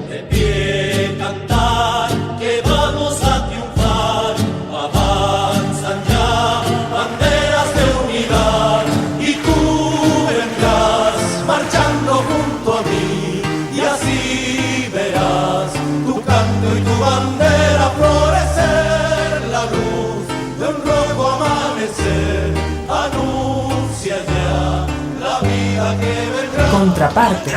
de pie cantar, que vamos a triunfar. Avanzan ya banderas de unidad y tú vendrás marchando junto a mí y así verás tu canto y tu bandera florecer. La luz de un rojo amanecer anuncia ya la vida que vendrá. Contraparte.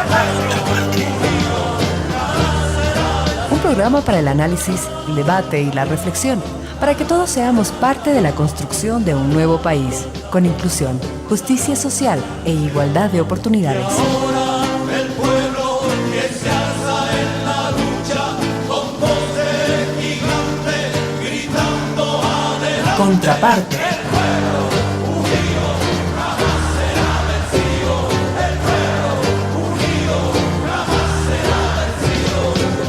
Un programa para el análisis, el debate y la reflexión, para que todos seamos parte de la construcción de un nuevo país, con inclusión, justicia social e igualdad de oportunidades. Ahora el pueblo que se alza en la lucha, con voz de gigante, gritando adelante. Contraparte.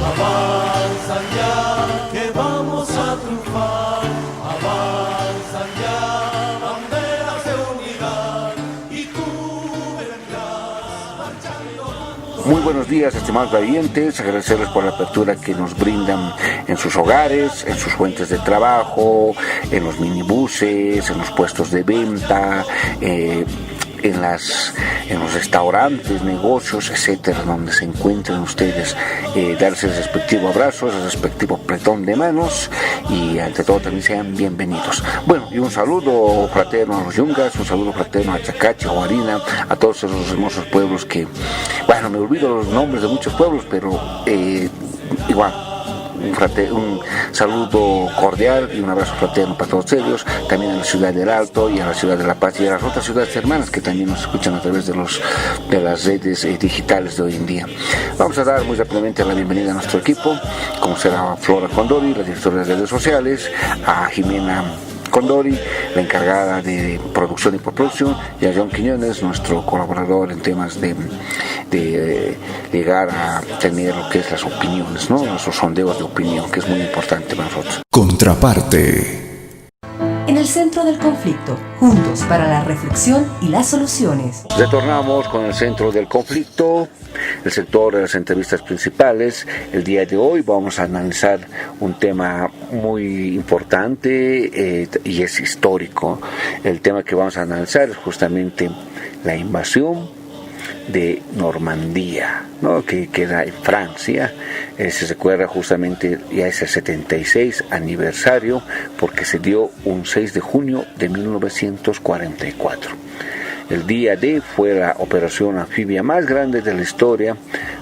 Avanzan ya, que vamos a triunfar. Avanzan ya, banderas de unidad. Y tú vendrás marchando. Muy buenos días, estimados oyentes, agradecerles por la apertura que nos brindan en sus hogares, en sus fuentes de trabajo, en los minibuses, en los puestos de venta, en los restaurantes, negocios, etcétera, donde se encuentren ustedes, darles el respectivo abrazo, el respectivo apretón de manos y ante todo también sean bienvenidos. Bueno, y un saludo fraterno a los Yungas, un saludo fraterno a Chacachi, a Huarina, a todos esos hermosos pueblos que, bueno, me olvido los nombres de muchos pueblos, pero igual. Un saludo cordial y un abrazo fraterno para todos ellos, también a la ciudad del Alto y a la ciudad de La Paz y a las otras ciudades hermanas que también nos escuchan a través de las redes digitales de hoy en día. Vamos a dar muy rápidamente la bienvenida a nuestro equipo, como será Flora Condori, la directora de redes sociales, a Jimena Condori, la encargada de producción y postproducción, y a John Quiñones, nuestro colaborador en temas de llegar a tener lo que es las opiniones, ¿no? Nuestros sondeos de opinión, que es muy importante para nosotros. Contraparte. En el centro del conflicto, juntos para la reflexión y las soluciones. Retornamos con el centro del conflicto, el sector de las entrevistas principales. El día de hoy vamos a analizar un tema muy importante y es histórico. El tema que vamos a analizar es justamente la invasión de Normandía, ¿no? Que queda en Francia. Se recuerda justamente, ya es el 76 aniversario, porque se dio un 6 de junio de 1944. El día D fue la operación anfibia más grande de la historia.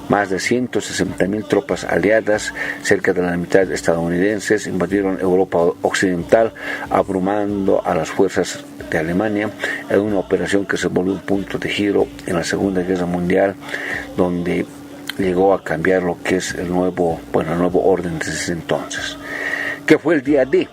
Más de 160.000 tropas aliadas, cerca de la mitad estadounidenses, invadieron Europa Occidental, abrumando a las fuerzas de Alemania, en una operación que se volvió un punto de giro en la Segunda Guerra Mundial, donde llegó a cambiar lo que es el nuevo orden desde ese entonces. ¿Qué fue el día D?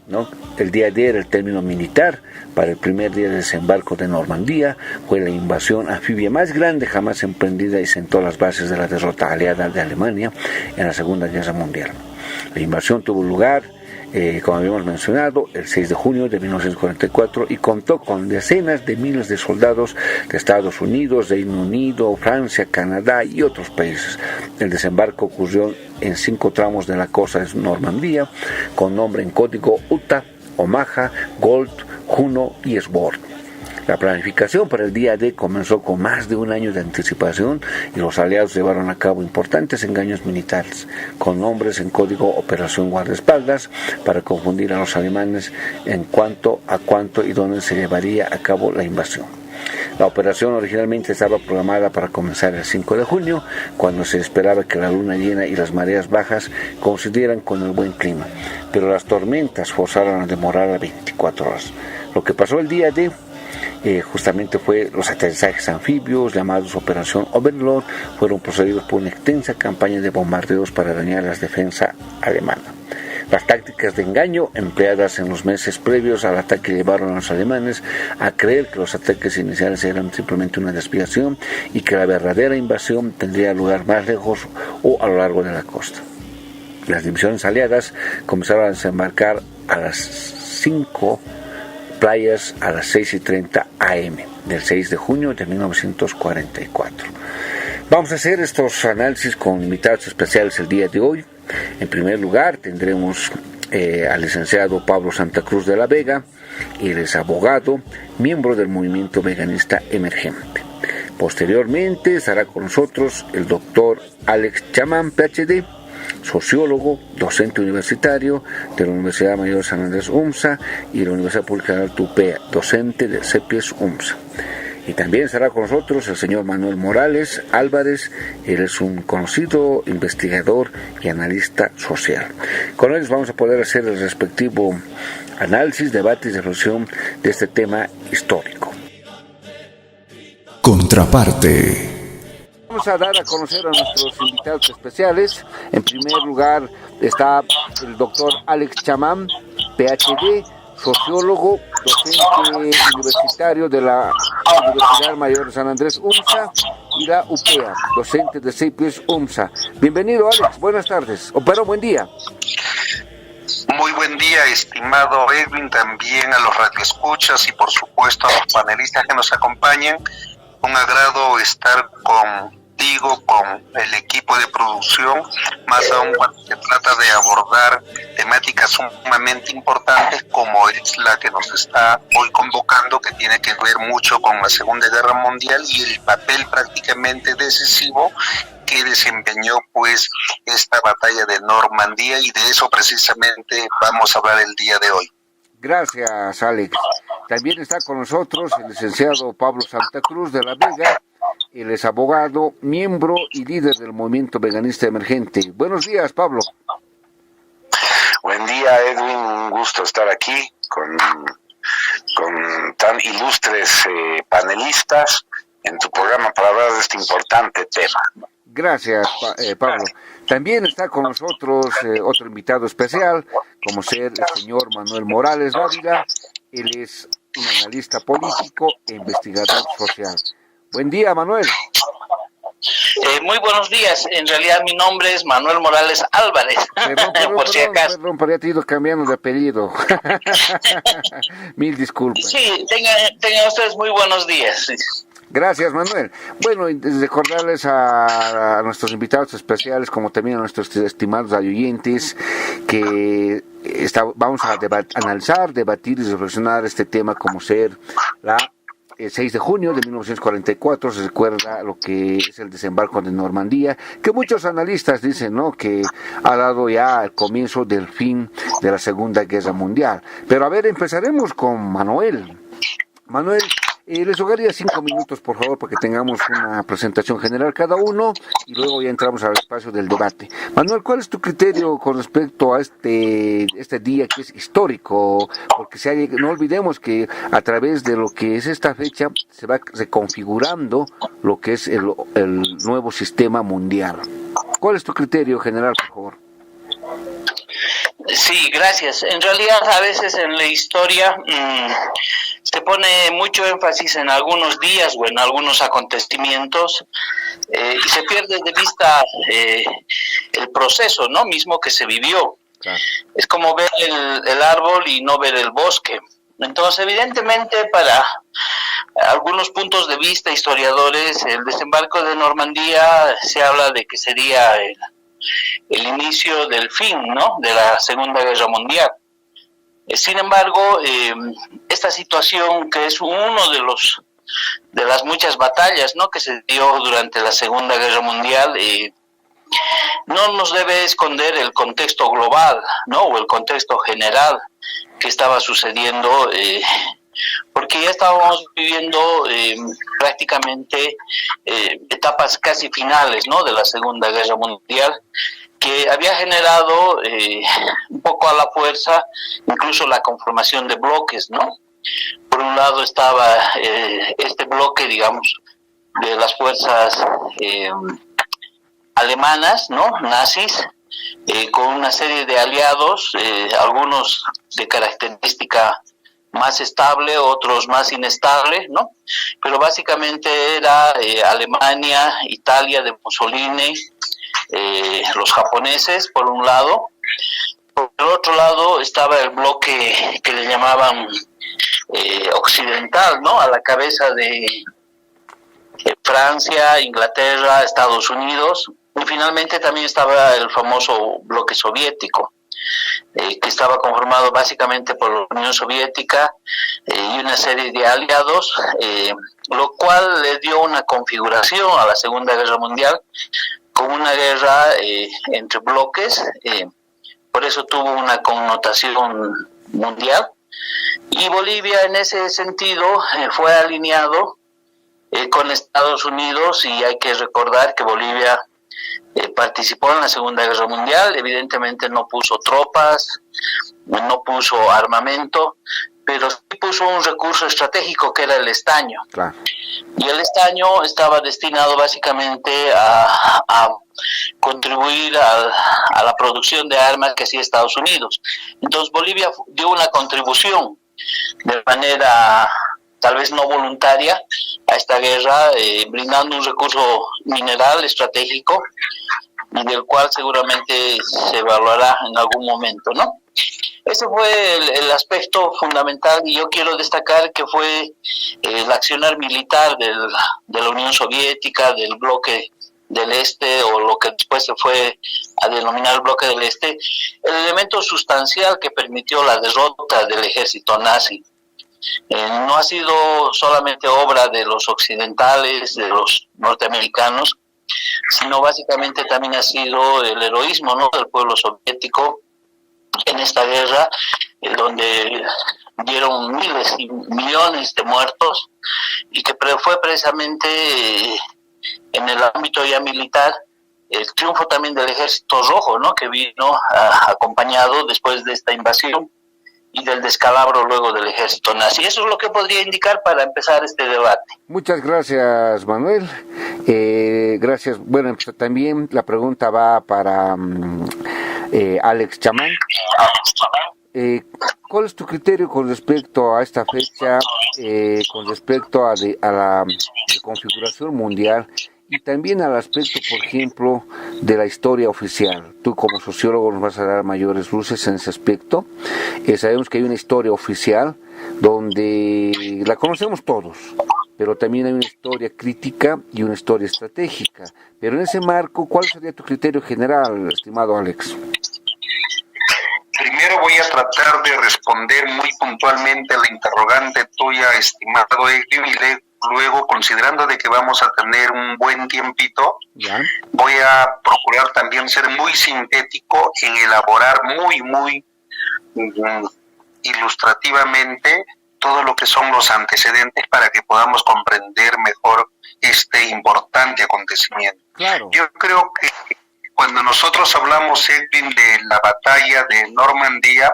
¿No? El día D era el término militar para el primer día de desembarco de Normandía. Fue la invasión anfibia más grande jamás emprendida y sentó las bases de la derrota aliada de Alemania en la Segunda Guerra Mundial. La invasión tuvo lugar, como habíamos mencionado, el 6 de junio de 1944 y contó con decenas de miles de soldados de Estados Unidos, Reino Unido, Francia, Canadá y otros países. El desembarco ocurrió en 5 tramos de la costa de Normandía, con nombre en código Utah, Omaha, Gold, Juno y Sworn. La planificación para el día D comenzó con más de un año de anticipación y los aliados llevaron a cabo importantes engaños militares, con nombres en código Operación Guardaespaldas, para confundir a los alemanes en cuanto a cuánto y dónde se llevaría a cabo la invasión. La operación originalmente estaba programada para comenzar el 5 de junio, cuando se esperaba que la luna llena y las mareas bajas coincidieran con el buen clima, pero las tormentas forzaron a demorar a 24 horas. Lo que pasó el día D justamente fue los aterrizajes anfibios llamados Operación Overlord, fueron procedidos por una extensa campaña de bombardeos para dañar las defensas alemanas. Las tácticas de engaño empleadas en los meses previos al ataque llevaron a los alemanes a creer que los ataques iniciales eran simplemente una desviación y que la verdadera invasión tendría lugar más lejos o a lo largo de la costa. Las divisiones aliadas comenzaron a desembarcar a las 5 playas a las 6:30 am del 6 de junio de 1944. Vamos a hacer estos análisis con invitados especiales el día de hoy. En primer lugar tendremos al licenciado Pablo Santa Cruz de la Vega. Él es abogado, miembro del movimiento veganista emergente. Posteriormente estará con nosotros el doctor Alex Chamán, PhD, sociólogo, docente universitario de la Universidad Mayor de San Andrés UMSA y la Universidad Pública de Alto UPEA, docente de CEPIES UMSA. Y también estará con nosotros el señor Manuel Morales Álvarez. Él es un conocido investigador y analista social. Con ellos vamos a poder hacer el respectivo análisis, debate y reflexión de este tema histórico. Contraparte. Vamos a dar a conocer a nuestros invitados especiales. En primer lugar está el doctor Alex Chamán, PhD, sociólogo, docente universitario de la Universidad Mayor de San Andrés UMSA y la UPEA, docente de CEPIES UMSA. Bienvenido, Alex, buenas tardes, pero buen día. Muy buen día, estimado Edwin, también a los radioescuchas y por supuesto a los panelistas que nos acompañan. Un agrado estar contigo, con el equipo de producción, más aún cuando se trata de abordar temáticas sumamente importantes como es la que nos está hoy convocando, que tiene que ver mucho con la Segunda Guerra Mundial y el papel prácticamente decisivo que desempeñó pues esta batalla de Normandía, y de eso precisamente vamos a hablar el día de hoy. Gracias, Alex. También está con nosotros el licenciado Pablo Santa Cruz de la Vega. Él es abogado, miembro y líder del movimiento veganista emergente. Buenos días, Pablo. Buen día, Edwin, un gusto estar aquí con tan ilustres panelistas en tu programa para hablar de este importante tema. Gracias, Pablo. También está con nosotros otro invitado especial, como ser el señor Manuel Morales Dávila. Él es un analista político e investigador social. Buen día, Manuel. Muy buenos días. En realidad mi nombre es Manuel Morales Álvarez, por si acaso. Perdón, pero ya te he ido cambiando de apellido. Mil disculpas. Sí, tengan ustedes muy buenos días. Gracias, Manuel. Bueno, y recordarles a nuestros invitados especiales, como también a nuestros estimados oyentes, que vamos a analizar, debatir y reflexionar este tema como ser el 6 de junio de 1944, se recuerda lo que es el desembarco de Normandía, que muchos analistas dicen, ¿no?, que ha dado ya el comienzo del fin de la Segunda Guerra Mundial. Pero a ver, empezaremos con Manuel. Manuel, les rogaría 5 minutos, por favor, para que tengamos una presentación general cada uno y luego ya entramos al espacio del debate. Manuel, ¿cuál es tu criterio con respecto a este día que es histórico? Porque no olvidemos que a través de lo que es esta fecha se va reconfigurando lo que es el nuevo sistema mundial. ¿Cuál es tu criterio general, por favor? Sí, gracias. En realidad, a veces en la historia se pone mucho énfasis en algunos días o en algunos acontecimientos y se pierde de vista el proceso, ¿no?, mismo que se vivió. Claro. Es como ver el árbol y no ver el bosque. Entonces, evidentemente, para algunos puntos de vista historiadores, el desembarco de Normandía se habla de que sería el inicio del fin, ¿no?, de la Segunda Guerra Mundial. Sin embargo, esta situación, que es uno de las muchas batallas, ¿no?, que se dio durante la Segunda Guerra Mundial, no nos debe esconder el contexto global, ¿no?, o el contexto general que estaba sucediendo, porque ya estábamos viviendo prácticamente etapas casi finales, ¿no?, de la Segunda Guerra Mundial, que había generado un poco a la fuerza incluso la conformación de bloques, ¿no? Por un lado estaba este bloque, digamos, de las fuerzas alemanas, ¿no?, nazis, con una serie de aliados, algunos de característica más estable, otros más inestable, ¿no? Pero básicamente era Alemania, Italia de Mussolini, los japoneses por un lado. Por el otro lado estaba el bloque que le llamaban occidental, ¿no?, a la cabeza de Francia, Inglaterra, Estados Unidos, y finalmente también estaba el famoso bloque soviético, que estaba conformado básicamente por la Unión Soviética y una serie de aliados, lo cual le dio una configuración a la Segunda Guerra Mundial como una guerra entre bloques, por eso tuvo una connotación mundial, y Bolivia en ese sentido fue alineado con Estados Unidos, y hay que recordar que Bolivia participó en la Segunda Guerra Mundial. Evidentemente no puso tropas, no puso armamento, pero sí puso un recurso estratégico que era el estaño. Claro. Y el estaño estaba destinado básicamente a contribuir a la producción de armas que hacía Estados Unidos. Entonces Bolivia dio una contribución de manera tal vez no voluntaria a esta guerra, brindando un recurso mineral estratégico y del cual seguramente se evaluará en algún momento, ¿no? Ese fue el aspecto fundamental, y yo quiero destacar que fue el accionar militar de la Unión Soviética, del bloque del Este, o lo que después se fue a denominar el bloque del Este, el elemento sustancial que permitió la derrota del ejército nazi. No ha sido solamente obra de los occidentales, de los norteamericanos, sino básicamente también ha sido el heroísmo, ¿no?, del pueblo soviético en esta guerra, donde dieron miles y millones de muertos, y que fue precisamente en el ámbito ya militar el triunfo también del Ejército Rojo, ¿no?, que vino acompañado después de esta invasión y del descalabro luego del ejército nazi. Eso es lo que podría indicar para empezar este debate. Muchas gracias, Manuel. Gracias. Bueno, pues también la pregunta va para Alex Chamán. ¿Cuál es tu criterio con respecto a esta fecha, con respecto a la configuración mundial, y también al aspecto, por ejemplo, de la historia oficial? Tú como sociólogo nos vas a dar mayores luces en ese aspecto. Sabemos que hay una historia oficial donde la conocemos todos, pero también hay una historia crítica y una historia estratégica. Pero en ese marco, ¿cuál sería tu criterio general, estimado Alex? Primero voy a tratar de responder muy puntualmente a la interrogante tuya, estimado Edwin, y luego, considerando de que vamos a tener un buen tiempito, ¿ya?, voy a procurar también ser muy sintético en elaborar muy ilustrativamente todo lo que son los antecedentes para que podamos comprender mejor este importante acontecimiento. Claro. Yo creo que cuando nosotros hablamos, Edwin, de la batalla de Normandía,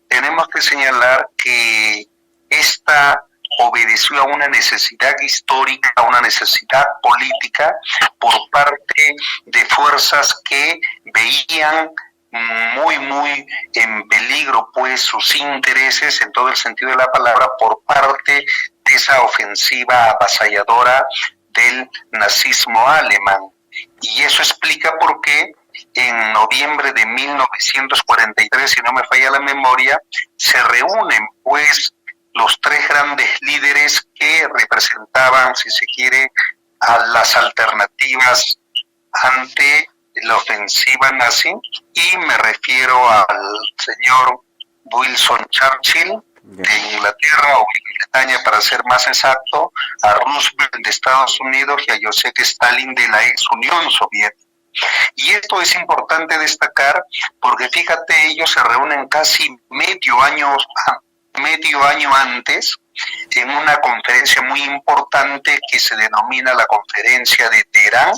tenemos que señalar que esta obedeció a una necesidad histórica, a una necesidad política por parte de fuerzas que veían muy en peligro pues sus intereses en todo el sentido de la palabra por parte de esa ofensiva avasalladora del nazismo alemán. Y eso explica por qué en noviembre de 1943, si no me falla la memoria, se reúnen pues los tres grandes líderes que representaban, si se quiere, a las alternativas ante la ofensiva nazi, y me refiero al señor Winston Churchill de Inglaterra, o Bretaña para ser más exacto, a Roosevelt de Estados Unidos y a Joseph Stalin de la ex Unión Soviética. Y esto es importante destacar porque fíjate, ellos se reúnen casi medio año antes en una conferencia muy importante que se denomina la Conferencia de Teherán,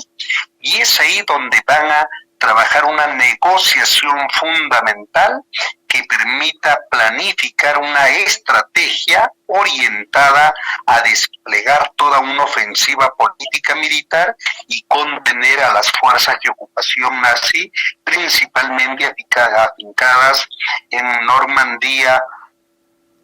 y es ahí donde van a trabajar una negociación fundamental que permita planificar una estrategia orientada a desplegar toda una ofensiva política militar y contener a las fuerzas de ocupación nazi, principalmente afincadas en Normandía,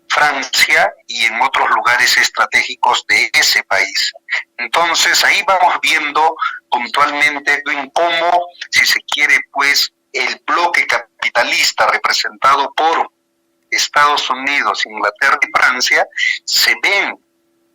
Francia y en otros lugares estratégicos de ese país. Entonces ahí vamos viendo puntualmente en cómo, si se quiere, pues el bloque capitalista representado por Estados Unidos, Inglaterra y Francia se ven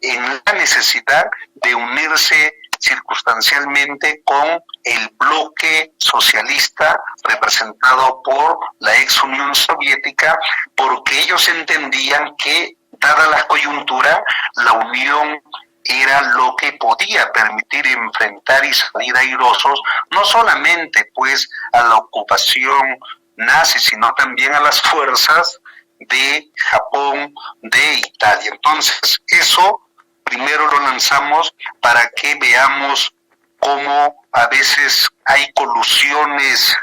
en la necesidad de unirse circunstancialmente con el bloque socialista representado por la ex Unión Soviética, porque ellos entendían que, dada la coyuntura, la Unión era lo que podía permitir enfrentar y salir airosos no solamente pues a la ocupación nazi, sino también a las fuerzas de Japón, de Italia. Entonces, eso primero lo lanzamos para que veamos cómo a veces hay colusiones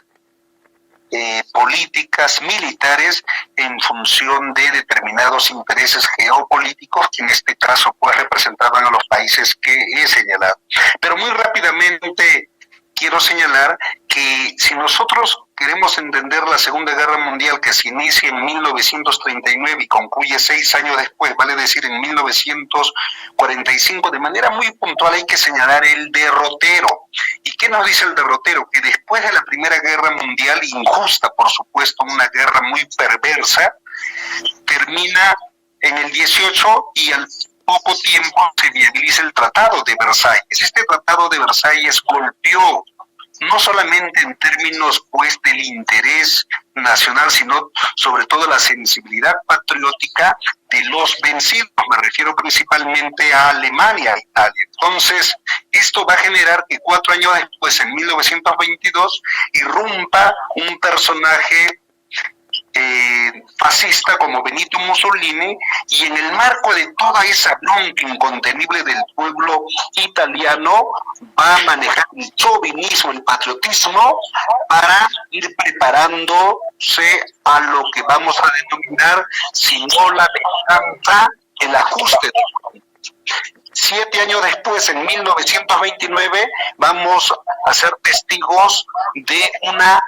políticas, militares, en función de determinados intereses geopolíticos, que en este caso pues representaban a los países que he señalado. Pero muy rápidamente quiero señalar que si nosotros queremos entender la Segunda Guerra Mundial, que se inicia en 1939 y concluye 6 años después, vale decir en 1945, de manera muy puntual hay que señalar el derrotero. ¿Y qué nos dice el derrotero? Que después de la Primera Guerra Mundial, injusta por supuesto, una guerra muy perversa, termina en el 18 y al poco tiempo se viabiliza el Tratado de Versalles. Este Tratado de Versalles golpeó no solamente en términos pues del interés nacional, sino sobre todo la sensibilidad patriótica de los vencidos. Me refiero principalmente a Alemania, a Italia. Entonces, esto va a generar que 4 años después, en 1922, irrumpa un personaje fascista como Benito Mussolini, y en el marco de toda esa bronca incontenible del pueblo italiano va a manejar el chauvinismo, el patriotismo, para ir preparándose a lo que vamos a denominar, si no la venganza, el ajuste. 7 años después, en 1929, vamos a ser testigos de una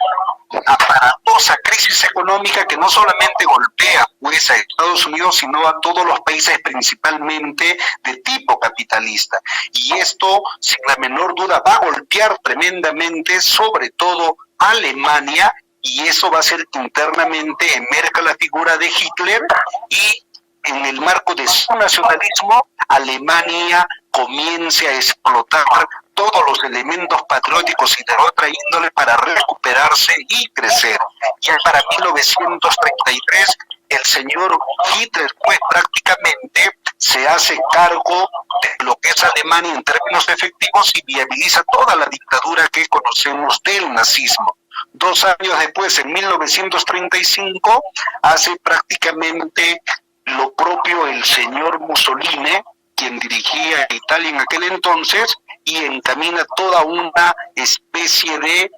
aparatosa crisis económica que no solamente golpea pues a Estados Unidos, sino a todos los países principalmente de tipo capitalista. Y esto, sin la menor duda, va a golpear tremendamente sobre todo a Alemania, y eso va a hacer que internamente emerja la figura de Hitler, y en el marco de su nacionalismo, Alemania comience a explotar todos los elementos patrióticos y de otra índole para recuperarse y crecer. Ya para 1933, el señor Hitler pues prácticamente se hace cargo de lo que es Alemania en términos efectivos y viabiliza toda la dictadura que conocemos del nazismo. 2 años después, en 1935, hace prácticamente lo propio el señor Mussolini, quien dirigía Italia en aquel entonces, y encamina toda una especie de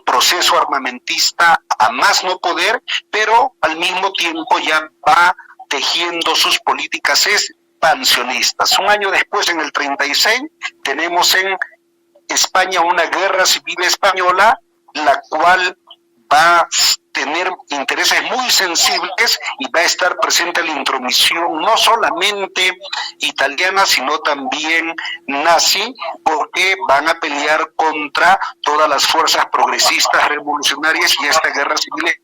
proceso armamentista a más no poder, pero al mismo tiempo ya va tejiendo sus políticas expansionistas. 1 año después, en el 36, tenemos en España una guerra civil española, la cual va a tener intereses muy sensibles y va a estar presente la intromisión no solamente italiana, sino también nazi, porque van a pelear contra todas las fuerzas progresistas revolucionarias y esta guerra civil.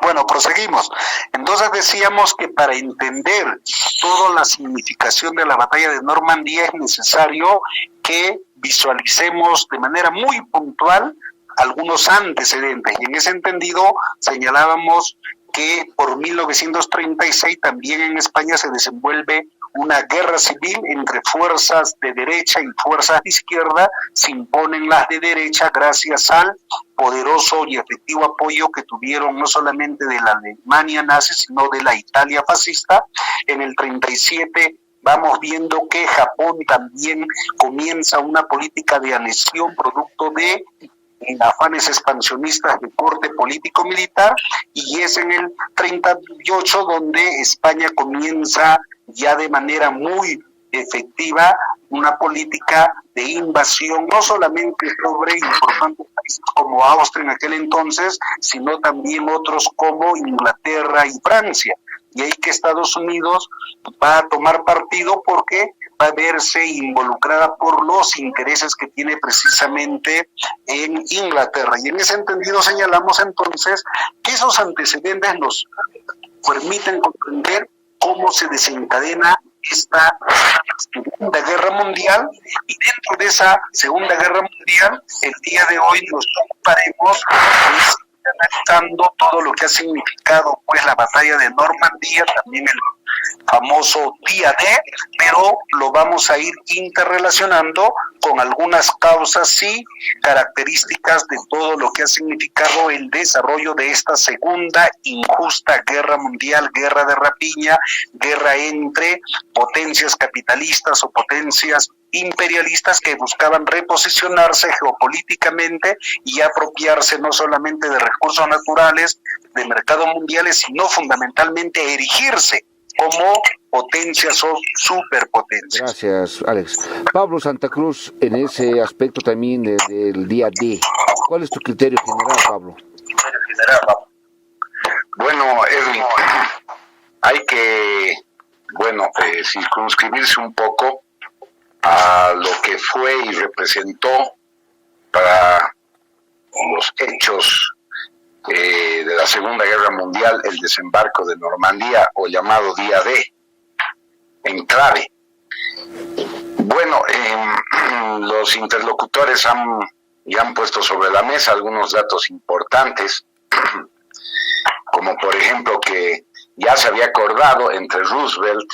Bueno, proseguimos. Entonces decíamos que para entender toda la significación de la batalla de Normandía es necesario que visualicemos de manera muy puntual algunos antecedentes, y en ese entendido señalábamos que por 1936 también en España se desenvuelve una guerra civil entre fuerzas de derecha y fuerzas de izquierda. Se imponen las de derecha gracias al poderoso y efectivo apoyo que tuvieron no solamente de la Alemania nazi, sino de la Italia fascista. En el 37 vamos viendo que Japón también comienza una política de anexión producto de afanes expansionistas de corte político-militar, y es en el 38 donde España comienza ya de manera muy efectiva una política de invasión, no solamente sobre importantes países como Austria en aquel entonces, sino también otros como Inglaterra y Francia. Y ahí que Estados Unidos va a tomar partido porque va a verse involucrada por los intereses que tiene precisamente en Inglaterra. Y en ese entendido señalamos entonces que esos antecedentes nos permiten comprender cómo se desencadena esta Segunda Guerra Mundial, y dentro de esa Segunda Guerra Mundial, el día de hoy nos ocuparemos pues, analizando todo lo que ha significado pues la batalla de Normandía, también el famoso día D, pero lo vamos a ir interrelacionando con algunas causas y características de todo lo que ha significado el desarrollo de esta segunda injusta guerra mundial, guerra de rapiña, guerra entre potencias capitalistas o potencias imperialistas que buscaban reposicionarse geopolíticamente y apropiarse no solamente de recursos naturales, de mercados mundiales, sino fundamentalmente erigirse como potencias o superpotencias. Gracias, Alex. Pablo Santa Cruz, en ese aspecto también del día D, ¿cuál es tu criterio general, Pablo? Bueno, Edwin, hay que, circunscribirse un poco a lo que fue y representó para los hechos de la Segunda Guerra Mundial el desembarco de Normandía, o llamado Día D, en clave. Bueno, los interlocutores han puesto sobre la mesa algunos datos importantes, como por ejemplo que ya se había acordado entre Roosevelt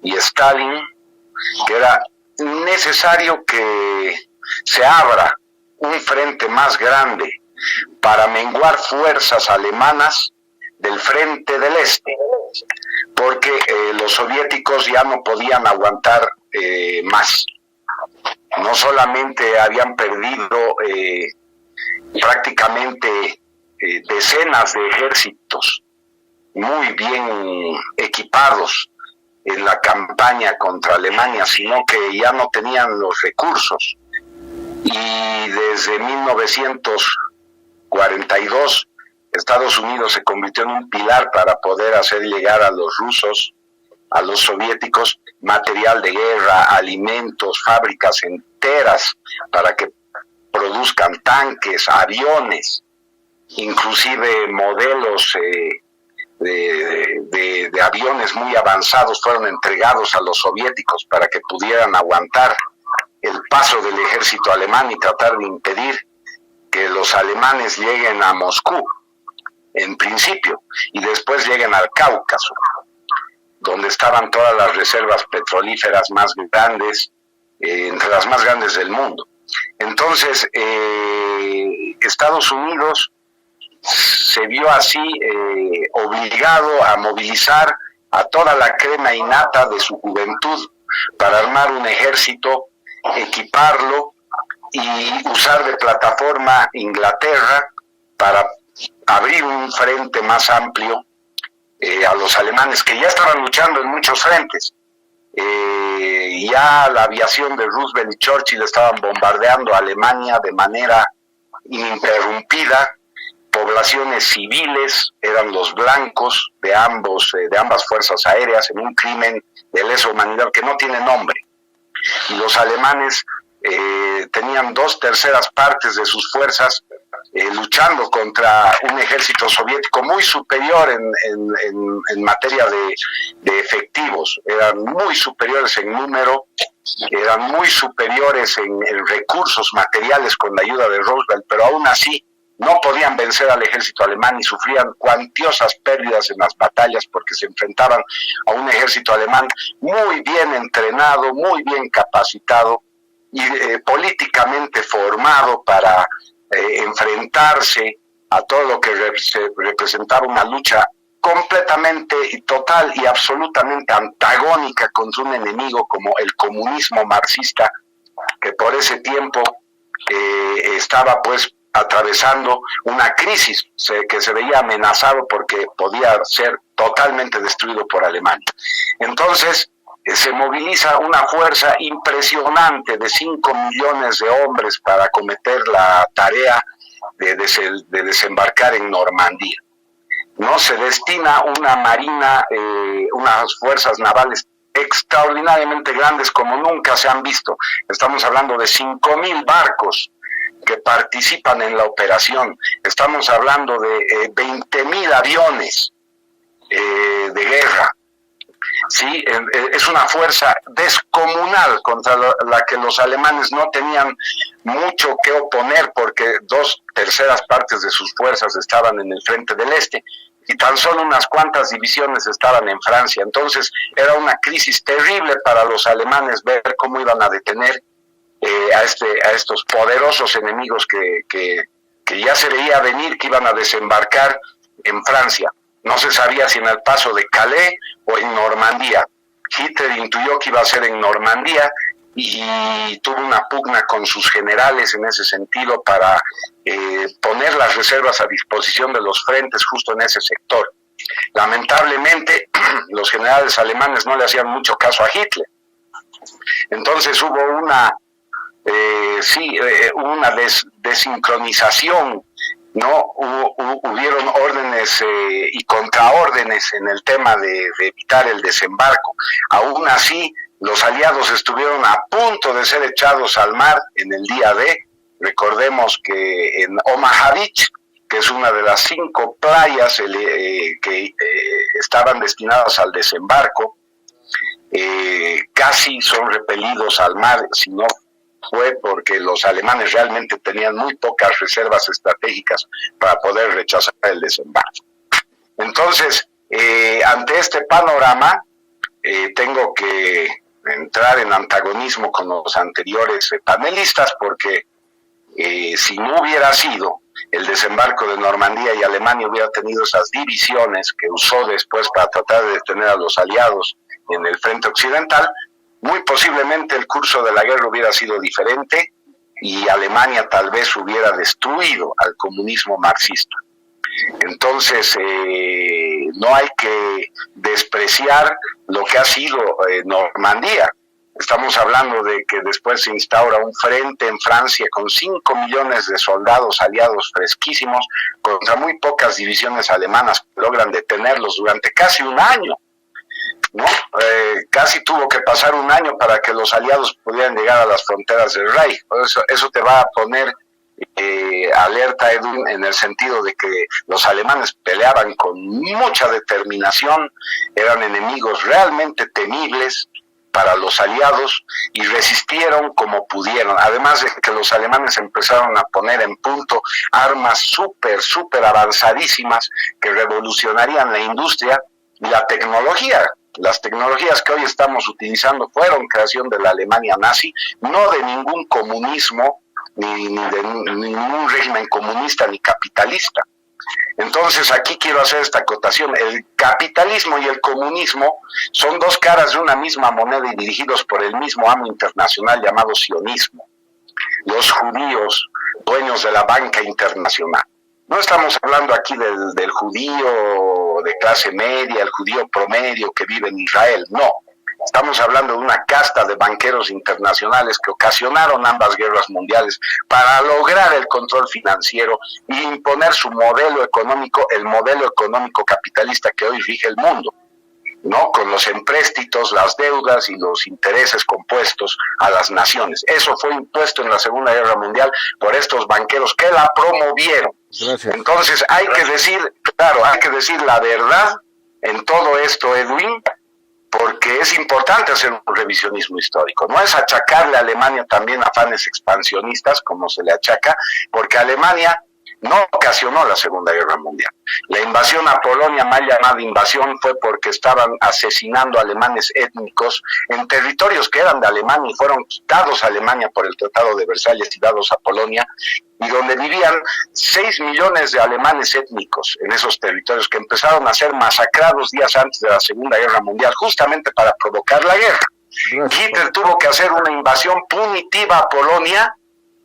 y Stalin que era necesario que se abra un frente más grande para menguar fuerzas alemanas del frente del este, porque los soviéticos ya no podían aguantar más. No solamente habían perdido prácticamente decenas de ejércitos muy bien equipados en la campaña contra Alemania, sino que ya no tenían los recursos. Y desde 1942, Estados Unidos se convirtió en un pilar para poder hacer llegar a los rusos, a los soviéticos, material de guerra, alimentos, fábricas enteras para que produzcan tanques, aviones, inclusive modelos de aviones muy avanzados fueron entregados a los soviéticos para que pudieran aguantar el paso del ejército alemán y tratar de impedir que los alemanes lleguen a Moscú, en principio, y después lleguen al Cáucaso, donde estaban todas las reservas petrolíferas más grandes, entre las más grandes del mundo. Entonces, Estados Unidos se vio así obligado a movilizar a toda la crema innata de su juventud para armar un ejército, equiparlo y usar de plataforma Inglaterra para abrir un frente más amplio a los alemanes, que ya estaban luchando en muchos frentes. Ya la aviación de Roosevelt y Churchill estaban bombardeando a Alemania de manera ininterrumpida. Poblaciones civiles eran los blancos de ambas fuerzas aéreas en un crimen de lesa humanidad que no tiene nombre. Y los alemanes tenían 2/3 partes de sus fuerzas luchando contra un ejército soviético muy superior en materia de efectivos. Eran muy superiores en número, eran muy superiores en recursos materiales con la ayuda de Roosevelt, pero aún así no podían vencer al ejército alemán y sufrían cuantiosas pérdidas en las batallas porque se enfrentaban a un ejército alemán muy bien entrenado, muy bien capacitado y políticamente formado para enfrentarse a todo lo que representaba una lucha completamente y total y absolutamente antagónica contra un enemigo como el comunismo marxista, que por ese tiempo estaba pues atravesando una crisis que se veía amenazado porque podía ser totalmente destruido por Alemania. Entonces se moviliza una fuerza impresionante de 5 millones de hombres para acometer la tarea de desembarcar en Normandía. No se destina una marina, unas fuerzas navales extraordinariamente grandes como nunca se han visto. Estamos hablando de 5,000 barcos que participan en la operación. Estamos hablando de 20,000 aviones de guerra. sí, es una fuerza descomunal contra la que los alemanes no tenían mucho que oponer, porque 2/3 partes de sus fuerzas estaban en el frente del este y tan solo unas cuantas divisiones estaban en Francia. Entonces era una crisis terrible para los alemanes ver cómo iban a detener a estos poderosos enemigos que ya se veía venir que iban a desembarcar en Francia. No se sabía si en el paso de Calais o en Normandía. Hitler intuyó que iba a ser en Normandía y tuvo una pugna con sus generales en ese sentido para poner las reservas a disposición de los frentes justo en ese sector. Lamentablemente, los generales alemanes no le hacían mucho caso a Hitler. Entonces hubo una desincronización, ¿no? Hubieron órdenes y contraórdenes en el tema de evitar el desembarco. Aún así, los aliados estuvieron a punto de ser echados al mar en el día D. Recordemos que en Omaha Beach, que es una de las 5 playas que estaban destinadas al desembarco, casi son repelidos al mar, si no fue porque los alemanes realmente tenían muy pocas reservas estratégicas para poder rechazar el desembarco. Entonces, ante este panorama, tengo que entrar en antagonismo con los anteriores panelistas, porque si no hubiera sido el desembarco de Normandía y Alemania hubiera tenido esas divisiones que usó después para tratar de detener a los aliados en el frente occidental, muy posiblemente el curso de la guerra hubiera sido diferente y Alemania tal vez hubiera destruido al comunismo marxista. Entonces, no hay que despreciar lo que ha sido Normandía. Estamos hablando de que después se instaura un frente en Francia con 5 millones de soldados aliados fresquísimos contra muy pocas divisiones alemanas que logran detenerlos durante casi un año, ¿no? Casi tuvo que pasar un año para que los aliados pudieran llegar a las fronteras del Reich. Eso te va a poner alerta, Edwin, en el sentido de que los alemanes peleaban con mucha determinación, eran enemigos realmente temibles para los aliados y resistieron como pudieron. Además de que los alemanes empezaron a poner en punto armas súper avanzadísimas que revolucionarían la industria y la tecnología. Las tecnologías que hoy estamos utilizando fueron creación de la Alemania nazi, no de ningún comunismo, ni de ningún régimen comunista ni capitalista. Entonces aquí quiero hacer esta acotación: el capitalismo y el comunismo son 2 caras de una misma moneda y dirigidos por el mismo amo internacional llamado sionismo. Los judíos, dueños de la banca internacional. No estamos hablando aquí del judío de clase media, el judío promedio que vive en Israel, no. Estamos hablando de una casta de banqueros internacionales que ocasionaron ambas guerras mundiales para lograr el control financiero e imponer su modelo económico, el modelo económico capitalista que hoy rige el mundo, ¿no? Con los empréstitos, las deudas y los intereses compuestos a las naciones. Eso fue impuesto en la Segunda Guerra Mundial por estos banqueros que la promovieron. Gracias. Entonces hay que decir la verdad en todo esto, Edwin, porque es importante hacer un revisionismo histórico. No es achacarle a Alemania también afanes expansionistas, como se le achaca, porque Alemania no ocasionó la Segunda Guerra Mundial. La invasión a Polonia, mal llamada invasión, fue porque estaban asesinando alemanes étnicos en territorios que eran de Alemania y fueron quitados a Alemania por el Tratado de Versalles y dados a Polonia, y donde vivían 6 millones de alemanes étnicos en esos territorios que empezaron a ser masacrados días antes de la Segunda Guerra Mundial, justamente para provocar la guerra. Hitler tuvo que hacer una invasión punitiva a Polonia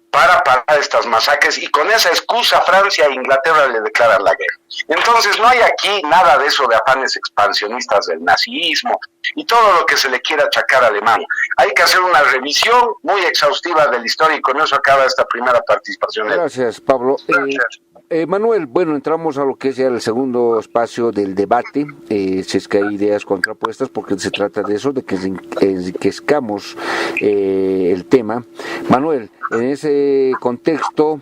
para parar estas masacres, y con esa excusa Francia e Inglaterra le declaran la guerra. Entonces no hay aquí nada de eso de afanes expansionistas del nazismo y todo lo que se le quiera achacar a Alemania. Hay que hacer una revisión muy exhaustiva de la historia, y con eso acaba esta primera participación. Gracias, Pablo. Gracias. Manuel, bueno, entramos a lo que es ya el segundo espacio del debate, si es que hay ideas contrapuestas, porque se trata de eso, de que enriquezcamos el tema. Manuel, en ese contexto,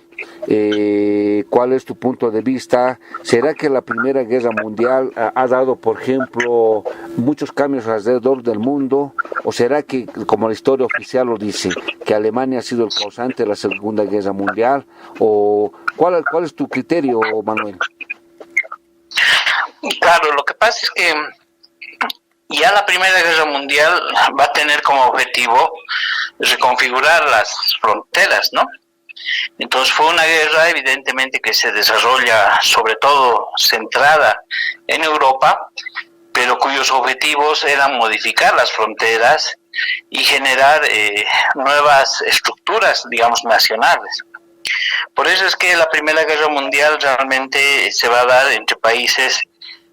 ¿Cuál es tu punto de vista? ¿Será que la Primera Guerra Mundial ha dado, por ejemplo, muchos cambios alrededor del mundo? ¿O será que, como la historia oficial lo dice, que Alemania ha sido el causante de la Segunda Guerra Mundial? ¿O cuál es tu criterio, Manuel? Claro, lo que pasa es que ya la Primera Guerra Mundial va a tener como objetivo reconfigurar las fronteras, ¿no? Entonces fue una guerra evidentemente que se desarrolla sobre todo centrada en Europa, pero cuyos objetivos eran modificar las fronteras y generar nuevas estructuras, digamos, nacionales. Por eso es que la Primera Guerra Mundial realmente se va a dar entre países,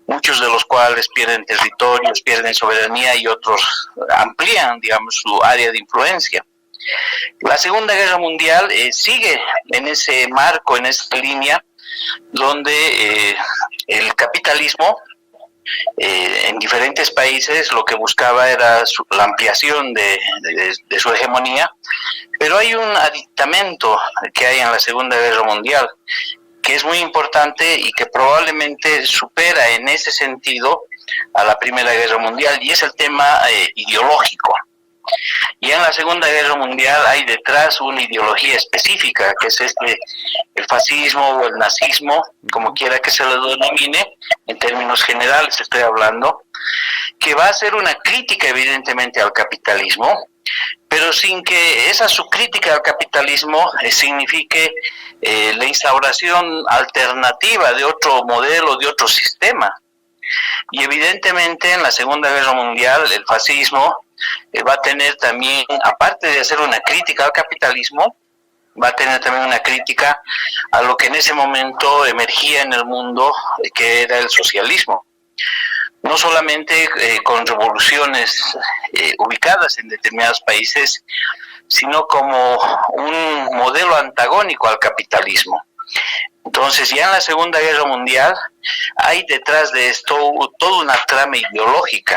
muchos de los cuales pierden territorios, pierden soberanía y otros amplían, digamos, su área de influencia. La Segunda Guerra Mundial sigue en ese marco, en esa línea, donde el capitalismo en diferentes países lo que buscaba era la ampliación de su hegemonía, pero hay un aditamento que hay en la Segunda Guerra Mundial que es muy importante y que probablemente supera en ese sentido a la Primera Guerra Mundial, y es el tema ideológico. Y en la Segunda Guerra Mundial hay detrás una ideología específica, que es el fascismo o el nazismo, como quiera que se lo denomine, en términos generales estoy hablando, que va a ser una crítica evidentemente al capitalismo, pero sin que esa su crítica al capitalismo signifique la instauración alternativa de otro modelo, de otro sistema. Y evidentemente en la Segunda Guerra Mundial el fascismo va a tener también, aparte de hacer una crítica al capitalismo, va a tener también una crítica a lo que en ese momento emergía en el mundo, que era el socialismo. No solamente con revoluciones ubicadas en determinados países, sino como un modelo antagónico al capitalismo. Entonces, ya en la Segunda Guerra Mundial hay detrás de esto toda una trama ideológica.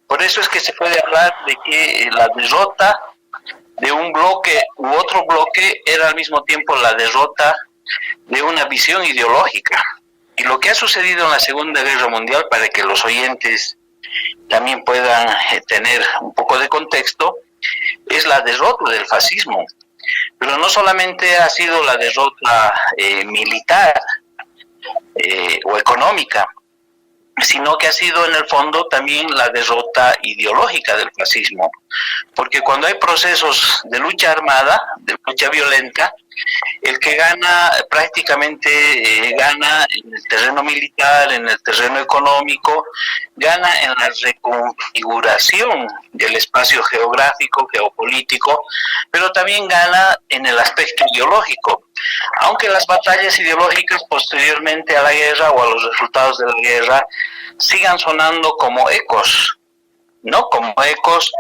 Por eso es que se puede hablar de que la derrota de un bloque u otro bloque era al mismo tiempo la derrota de una visión ideológica. Y lo que ha sucedido en la Segunda Guerra Mundial, para que los oyentes también puedan tener un poco de contexto, es la derrota del fascismo. Pero no solamente ha sido la derrota militar o económica, sino que ha sido en el fondo también la derrota ideológica del fascismo. Porque cuando hay procesos de lucha armada, de lucha violenta, el que gana prácticamente gana en el terreno militar, en el terreno económico, gana en la reconfiguración del espacio geográfico, geopolítico, pero también gana en el aspecto ideológico. Aunque las batallas ideológicas posteriormente a la guerra o a los resultados de la guerra sigan sonando como ecos, ¿no? Como ecos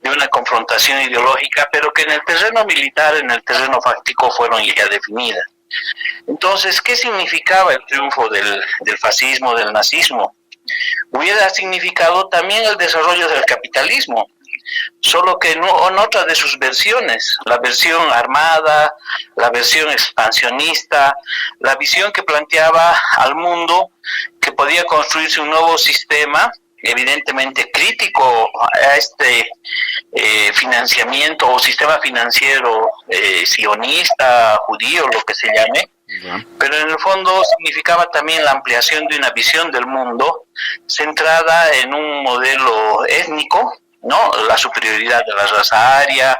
de una confrontación ideológica, pero que en el terreno militar, en el terreno fáctico, fueron ya definidas. Entonces, ¿qué significaba el triunfo del fascismo, del nazismo? Hubiera significado también el desarrollo del capitalismo, solo que no en otra de sus versiones, la versión armada, la versión expansionista, la visión que planteaba al mundo que podía construirse un nuevo sistema, evidentemente crítico a este financiamiento o sistema financiero sionista, judío, lo que se llame, pero en el fondo significaba también la ampliación de una visión del mundo centrada en un modelo étnico, ¿no? La superioridad de la raza aria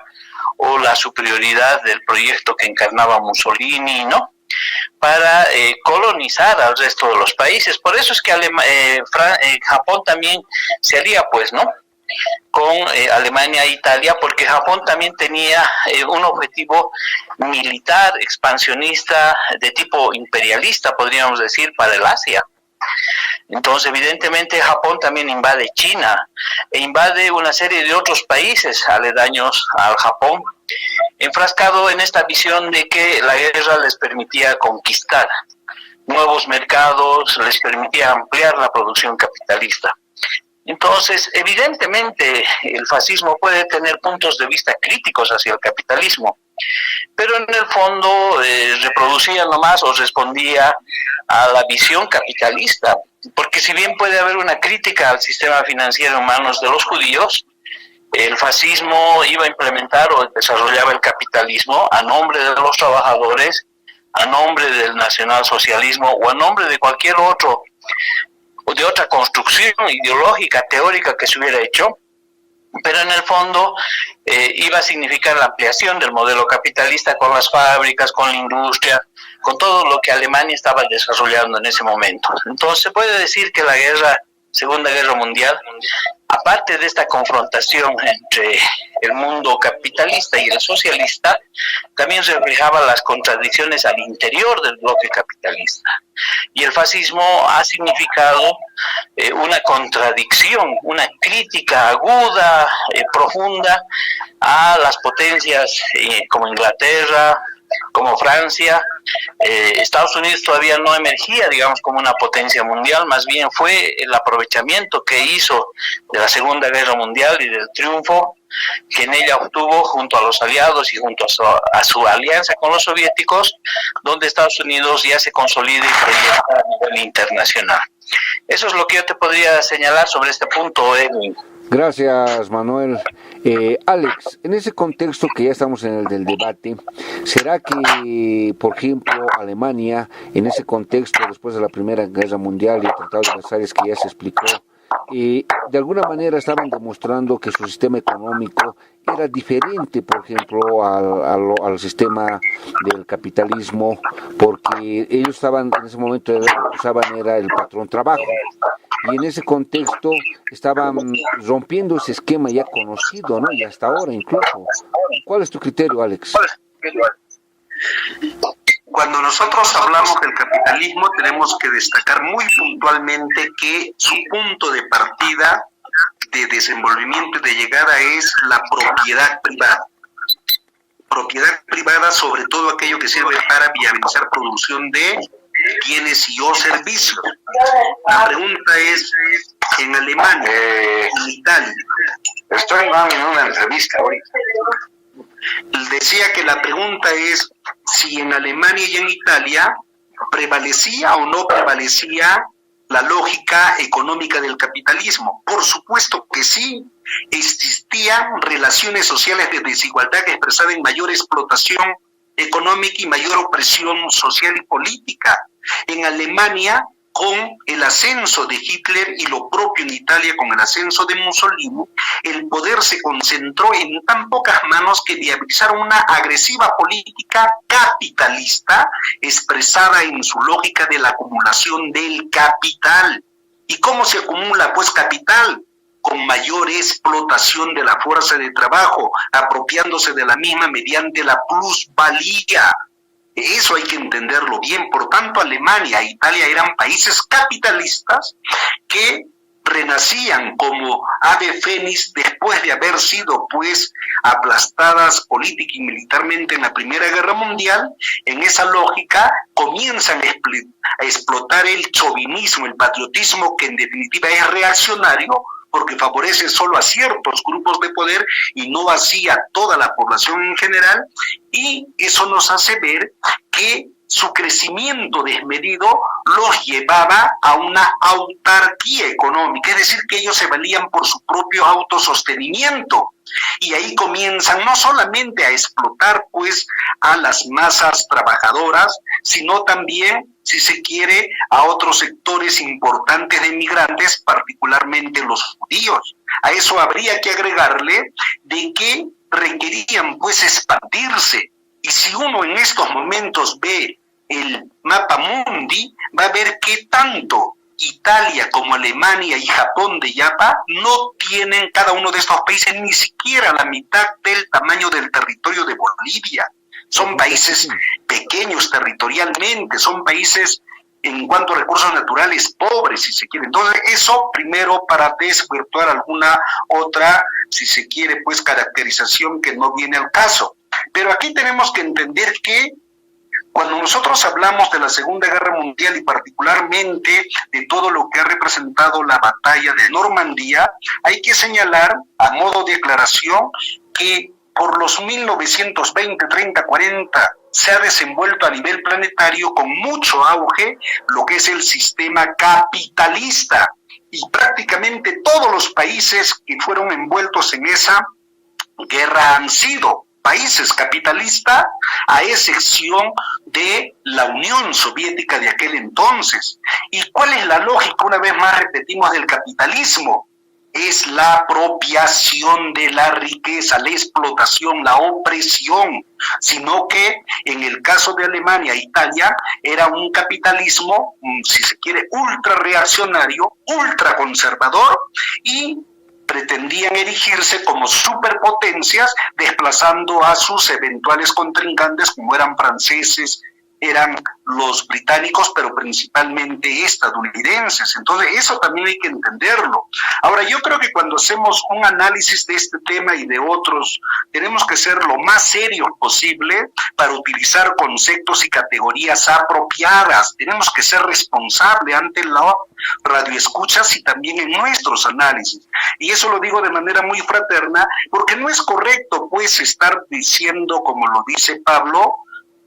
o la superioridad del proyecto que encarnaba Mussolini, ¿no? Para colonizar al resto de los países. Por eso es que Japón también se alía, pues, ¿no?, con Alemania e Italia, porque Japón también tenía un objetivo militar, expansionista, de tipo imperialista, podríamos decir, para el Asia. Entonces, evidentemente, Japón también invade China e invade una serie de otros países aledaños al Japón, enfrascado en esta visión de que la guerra les permitía conquistar nuevos mercados, les permitía ampliar la producción capitalista. Entonces, evidentemente, el fascismo puede tener puntos de vista críticos hacia el capitalismo, pero en el fondo reproducía nomás o respondía a la visión capitalista, porque si bien puede haber una crítica al sistema financiero en manos de los judíos, el fascismo iba a implementar o desarrollaba el capitalismo a nombre de los trabajadores, a nombre del nacionalsocialismo o a nombre de cualquier otro o de otra construcción ideológica, teórica que se hubiera hecho, pero en el fondo iba a significar la ampliación del modelo capitalista con las fábricas, con la industria, con todo lo que Alemania estaba desarrollando en ese momento. Entonces se puede decir que la Segunda Guerra Mundial, aparte de esta confrontación entre el mundo capitalista y el socialista, también reflejaba las contradicciones al interior del bloque capitalista. Y el fascismo ha significado una contradicción, una crítica aguda, profunda a las potencias como Inglaterra, como Francia. Estados Unidos todavía no emergía, digamos, como una potencia mundial, más bien fue el aprovechamiento que hizo de la Segunda Guerra Mundial y del triunfo que en ella obtuvo junto a los aliados y junto a su alianza con los soviéticos, donde Estados Unidos ya se consolida y proyecta a nivel internacional. Eso es lo que yo te podría señalar sobre este punto, Edwin. Gracias, Manuel. Alex, en ese contexto que ya estamos en el del debate, ¿será que, por ejemplo, Alemania, en ese contexto, después de la Primera Guerra Mundial y el Tratado de Versalles que ya se explicó, de alguna manera estaban demostrando que su sistema económico era diferente, por ejemplo, al sistema del capitalismo, porque ellos estaban, en ese momento, lo que usaban era el patrón trabajo, y en ese contexto estaban rompiendo ese esquema ya conocido, ¿no? Y hasta ahora incluso. ¿Cuál es tu criterio, Alex? Cuando nosotros hablamos del capitalismo, tenemos que destacar muy puntualmente que su punto de partida, de desenvolvimiento y de llegada es la propiedad privada. Propiedad privada, sobre todo aquello que sirve para viabilizar producción de bienes y o servicios. La pregunta es, en Alemania, en Italia. Estoy en una entrevista ahorita. Decía que la pregunta es si en Alemania y en Italia prevalecía o no prevalecía la lógica económica del capitalismo. Por supuesto que sí, existían relaciones sociales de desigualdad expresada en mayor explotación económica y mayor opresión social y política. En Alemania, con el ascenso de Hitler y lo propio en Italia con el ascenso de Mussolini, el poder se concentró en tan pocas manos que viabilizaron una agresiva política capitalista expresada en su lógica de la acumulación del capital. ¿Y cómo se acumula pues capital? Con mayor explotación de la fuerza de trabajo, apropiándose de la misma mediante la plusvalía. Eso hay que entenderlo bien. Por tanto, Alemania e Italia eran países capitalistas que renacían como ave fénix después de haber sido pues aplastadas política y militarmente en la Primera Guerra Mundial. En esa lógica comienzan a explotar el chauvinismo, el patriotismo, que en definitiva es reaccionario, porque favorece solo a ciertos grupos de poder y no así a toda la población en general, y eso nos hace ver que su crecimiento desmedido los llevaba a una autarquía económica, es decir, que ellos se valían por su propio autosostenimiento. Y ahí comienzan no solamente a explotar pues a las masas trabajadoras, sino también, si se quiere, a otros sectores importantes de migrantes, particularmente los judíos. A eso habría que agregarle de que requerían pues expandirse. Y si uno en estos momentos ve el mapa mundi, va a ver que tanto Italia como Alemania y Japón de Yapa no tienen cada uno de estos países ni siquiera la mitad del tamaño del territorio de Bolivia. Son países pequeños territorialmente, son países en cuanto a recursos naturales pobres, si se quiere. Entonces, eso primero para desvirtuar alguna otra, si se quiere, pues caracterización que no viene al caso. Pero aquí tenemos que entender que cuando nosotros hablamos de la Segunda Guerra Mundial y particularmente de todo lo que ha representado la batalla de Normandía, hay que señalar a modo de aclaración que por los 1920, 30, 40 se ha desenvuelto a nivel planetario con mucho auge lo que es el sistema capitalista. Y prácticamente todos los países que fueron envueltos en esa guerra han sido países capitalistas, a excepción de la Unión Soviética de aquel entonces. ¿Y cuál es la lógica, una vez más repetimos, del capitalismo? Es la apropiación de la riqueza, la explotación, la opresión, sino que en el caso de Alemania e Italia era un capitalismo, si se quiere, ultra reaccionario, ultra conservador, y pretendían erigirse como superpotencias, desplazando a sus eventuales contrincantes, como eran franceses, eran los británicos, pero principalmente estadounidenses. Entonces eso también hay que entenderlo. Ahora, yo creo que cuando hacemos un análisis de este tema y de otros, tenemos que ser lo más serios posible para utilizar conceptos y categorías apropiadas. Tenemos que ser responsables ante la radioescuchas y también en nuestros análisis. Y eso lo digo de manera muy fraterna, porque no es correcto pues estar diciendo, como lo dice Pablo,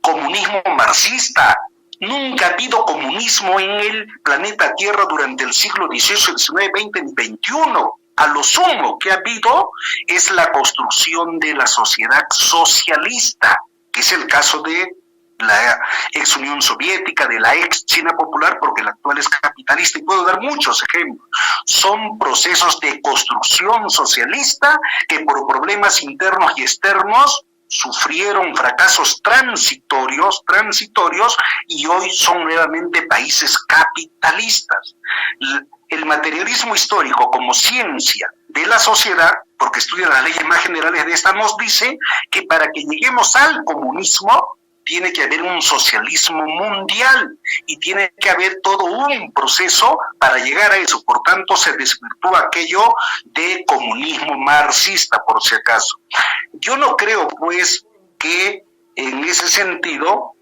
comunismo marxista. Nunca ha habido comunismo en el planeta Tierra durante el siglo XVIII, XIX, XX y XXI. A lo sumo que ha habido es la construcción de la sociedad socialista, que es el caso de la ex Unión Soviética, de la ex China popular, porque la actual es capitalista, y puedo dar muchos ejemplos. Son procesos de construcción socialista que por problemas internos y externos sufrieron fracasos transitorios y hoy son nuevamente países capitalistas. El materialismo histórico como ciencia de la sociedad, porque estudia las leyes más generales de esta, nos dice que para que lleguemos al comunismo tiene que haber un socialismo mundial y tiene que haber todo un proceso para llegar a eso. Por tanto, se desvirtúa aquello de comunismo marxista, por si acaso. Yo no creo, pues, que en ese sentido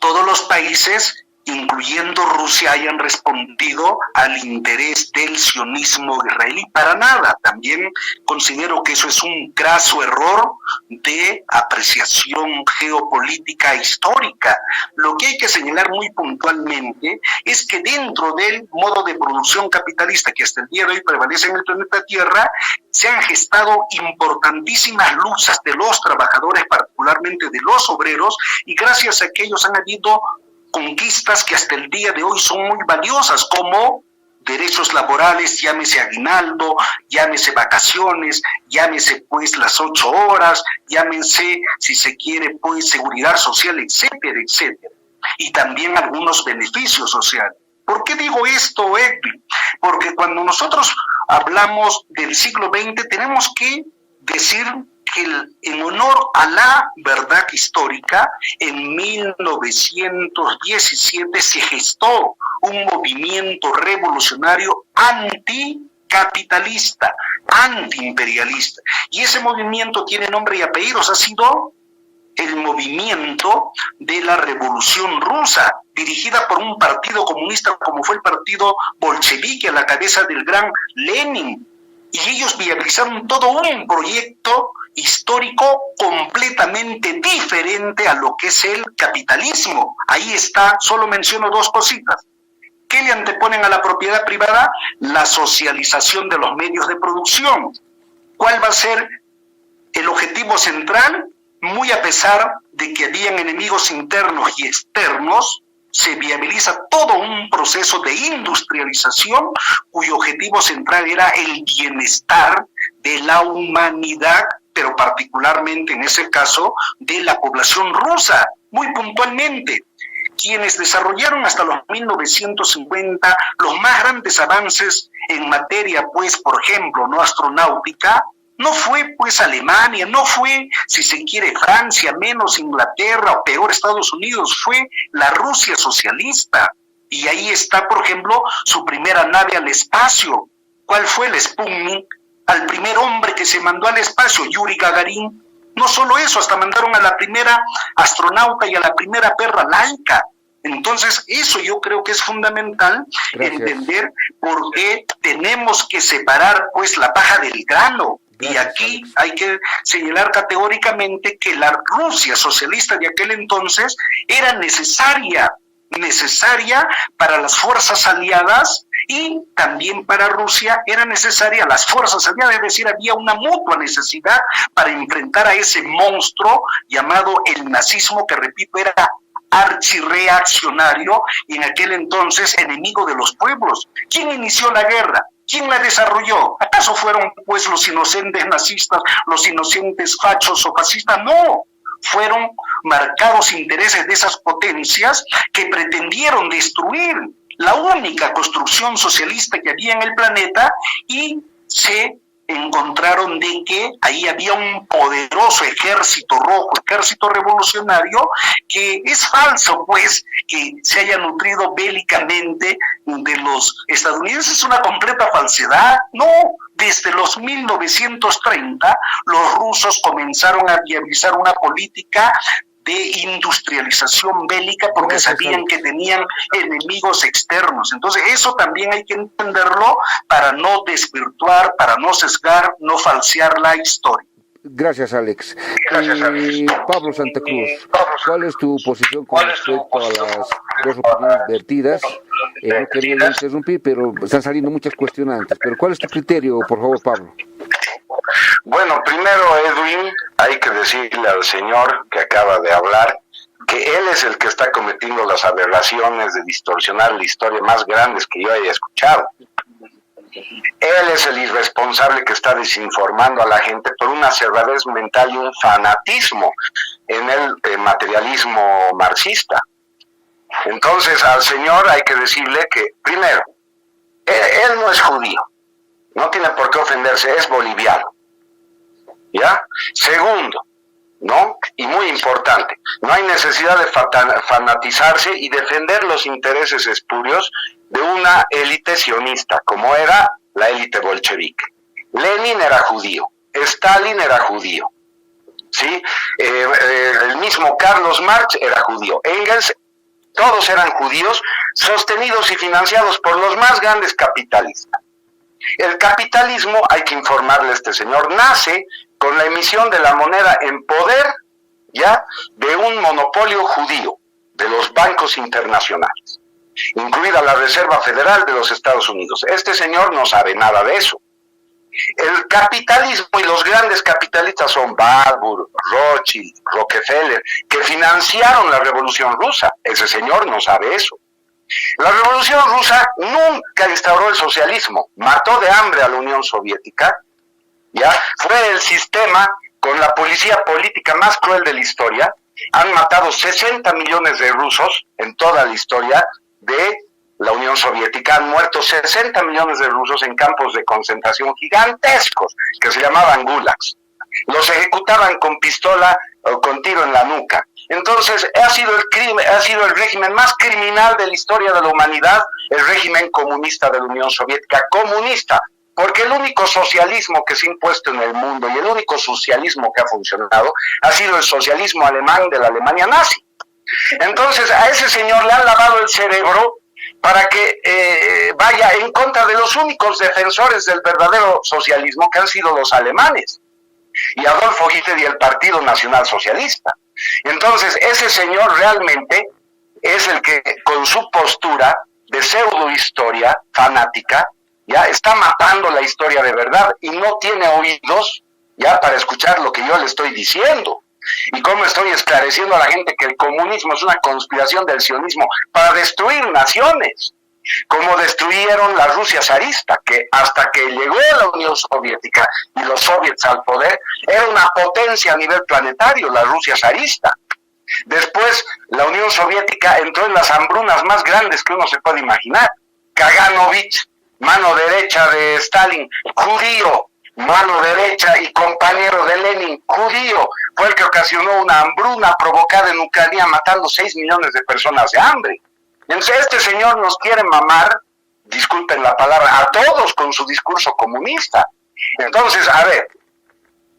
todos los países, incluyendo Rusia, hayan respondido al interés del sionismo israelí. Para nada. También considero que eso es un graso error de apreciación geopolítica histórica. Lo que hay que señalar muy puntualmente es que dentro del modo de producción capitalista que hasta el día de hoy prevalece en el planeta Tierra, se han gestado importantísimas luchas de los trabajadores, particularmente de los obreros, y gracias a que ellos han habido conquistas que hasta el día de hoy son muy valiosas, como derechos laborales, llámese aguinaldo, llámese vacaciones, llámese pues las 8 horas, llámese, si se quiere, pues seguridad social, etcétera, etcétera. Y también algunos beneficios sociales. ¿Por qué digo esto, Edwin? Porque cuando nosotros hablamos del siglo XX tenemos que decir que en honor a la verdad histórica, en 1917 se gestó un movimiento revolucionario anticapitalista, antiimperialista. Y ese movimiento tiene nombre y apellidos, ha sido el movimiento de la Revolución Rusa, dirigida por un partido comunista como fue el partido bolchevique a la cabeza del gran Lenin. Y ellos viabilizaron todo un proyecto histórico completamente diferente a lo que es el capitalismo. Ahí está, solo menciono 2 cositas. ¿Qué le anteponen a la propiedad privada? La socialización de los medios de producción. ¿Cuál va a ser el objetivo central? Muy a pesar de que habían enemigos internos y externos, se viabiliza todo un proceso de industrialización cuyo objetivo central era el bienestar de la humanidad, pero particularmente en ese caso de la población rusa, muy puntualmente. Quienes desarrollaron hasta los 1950 los más grandes avances en materia, pues, por ejemplo, no astronáutica, no fue pues Alemania, no fue, si se quiere, Francia, menos Inglaterra o peor Estados Unidos, fue la Rusia socialista. Y ahí está, por ejemplo, su primera nave al espacio. ¿Cuál fue el Sputnik? Al primer hombre que se mandó al espacio, Yuri Gagarin. No solo eso, hasta mandaron a la primera astronauta y a la primera perra laica. Entonces, eso yo creo que es fundamental. Gracias. Entender por qué tenemos que separar pues la paja del grano. Y aquí hay que señalar categóricamente que la Rusia socialista de aquel entonces era necesaria para las fuerzas aliadas, y también para Rusia era necesaria las fuerzas aliadas, es decir, había una mutua necesidad para enfrentar a ese monstruo llamado el nazismo, que repito, era archirreaccionario y en aquel entonces enemigo de los pueblos. ¿Quién inició la guerra? ¿Quién la desarrolló? ¿Acaso fueron pues los inocentes nazistas, los inocentes fachos o fascistas? No, fueron marcados intereses de esas potencias que pretendieron destruir la única construcción socialista que había en el planeta, y se encontraron de que ahí había un poderoso ejército rojo, ejército revolucionario, que es falso pues que se haya nutrido bélicamente de los estadounidenses. Es una completa falsedad. No, desde los 1930 los rusos comenzaron a viabilizar una política de industrialización bélica porque sabían que tenían enemigos externos. Entonces eso también hay que entenderlo para no desvirtuar, para no sesgar, no falsear la historia. Gracias, Alex. Pablo Santa Cruz, ¿cuál es tu posición con respecto a las dos opiniones vertidas? No quería interrumpir, pero están saliendo muchas cuestionantes. Pero ¿cuál es tu criterio, por favor, Pablo? Bueno, primero, Edwin, hay que decirle al señor que acaba de hablar que él es el que está cometiendo las aberraciones de distorsionar la historia más grandes que yo haya escuchado. Él es el irresponsable que está desinformando a la gente por una cerradez mental y un fanatismo en el materialismo marxista. Entonces, al señor hay que decirle que, primero, él no es judío, no tiene por qué ofenderse, es boliviano. ¿Ya? Segundo, ¿no? Y muy importante, no hay necesidad de fanatizarse y defender los intereses espurios de una élite sionista, como era la élite bolchevique. Lenin era judío, Stalin era judío, ¿sí? El mismo Carlos Marx era judío, Engels, todos eran judíos, sostenidos y financiados por los más grandes capitalistas. El capitalismo, hay que informarle a este señor, nace con la emisión de la moneda en poder, ya, de un monopolio judío, de los bancos internacionales, incluida la Reserva Federal de los Estados Unidos. Este señor no sabe nada de eso. El capitalismo y los grandes capitalistas son Warburg, Rothschild, Rockefeller, que financiaron la Revolución Rusa. Ese señor no sabe eso. La Revolución Rusa nunca instauró el socialismo, mató de hambre a la Unión Soviética, ¿ya? Fue el sistema con la policía política más cruel de la historia. Han matado 60 millones de rusos en toda la historia de la Unión Soviética. Han muerto 60 millones de rusos en campos de concentración gigantescos que se llamaban gulags. Los ejecutaban con pistola o con tiro en la nuca. Entonces, ha sido el régimen más criminal de la historia de la humanidad, el régimen comunista de la Unión Soviética, comunista, porque el único socialismo que se ha impuesto en el mundo y el único socialismo que ha funcionado ha sido el socialismo alemán de la Alemania nazi. Entonces, a ese señor le han lavado el cerebro para que vaya en contra de los únicos defensores del verdadero socialismo, que han sido los alemanes, y Adolfo Hitler y el Partido Nacional Socialista. Entonces, ese señor realmente es el que, con su postura de pseudohistoria fanática, ya está matando la historia de verdad y no tiene oídos ya para escuchar lo que yo le estoy diciendo. Y cómo estoy esclareciendo a la gente que el comunismo es una conspiración del sionismo para destruir naciones, como destruyeron la Rusia zarista, que hasta que llegó la Unión Soviética y los soviets al poder, era una potencia a nivel planetario, la Rusia zarista. Después, la Unión Soviética entró en las hambrunas más grandes que uno se puede imaginar. Kaganovich, mano derecha de Stalin, judío, mano derecha y compañero de Lenin, judío, fue el que ocasionó una hambruna provocada en Ucrania, matando 6 millones de personas de hambre. Entonces, este señor nos quiere mamar, disculpen la palabra, a todos con su discurso comunista. Entonces, a ver,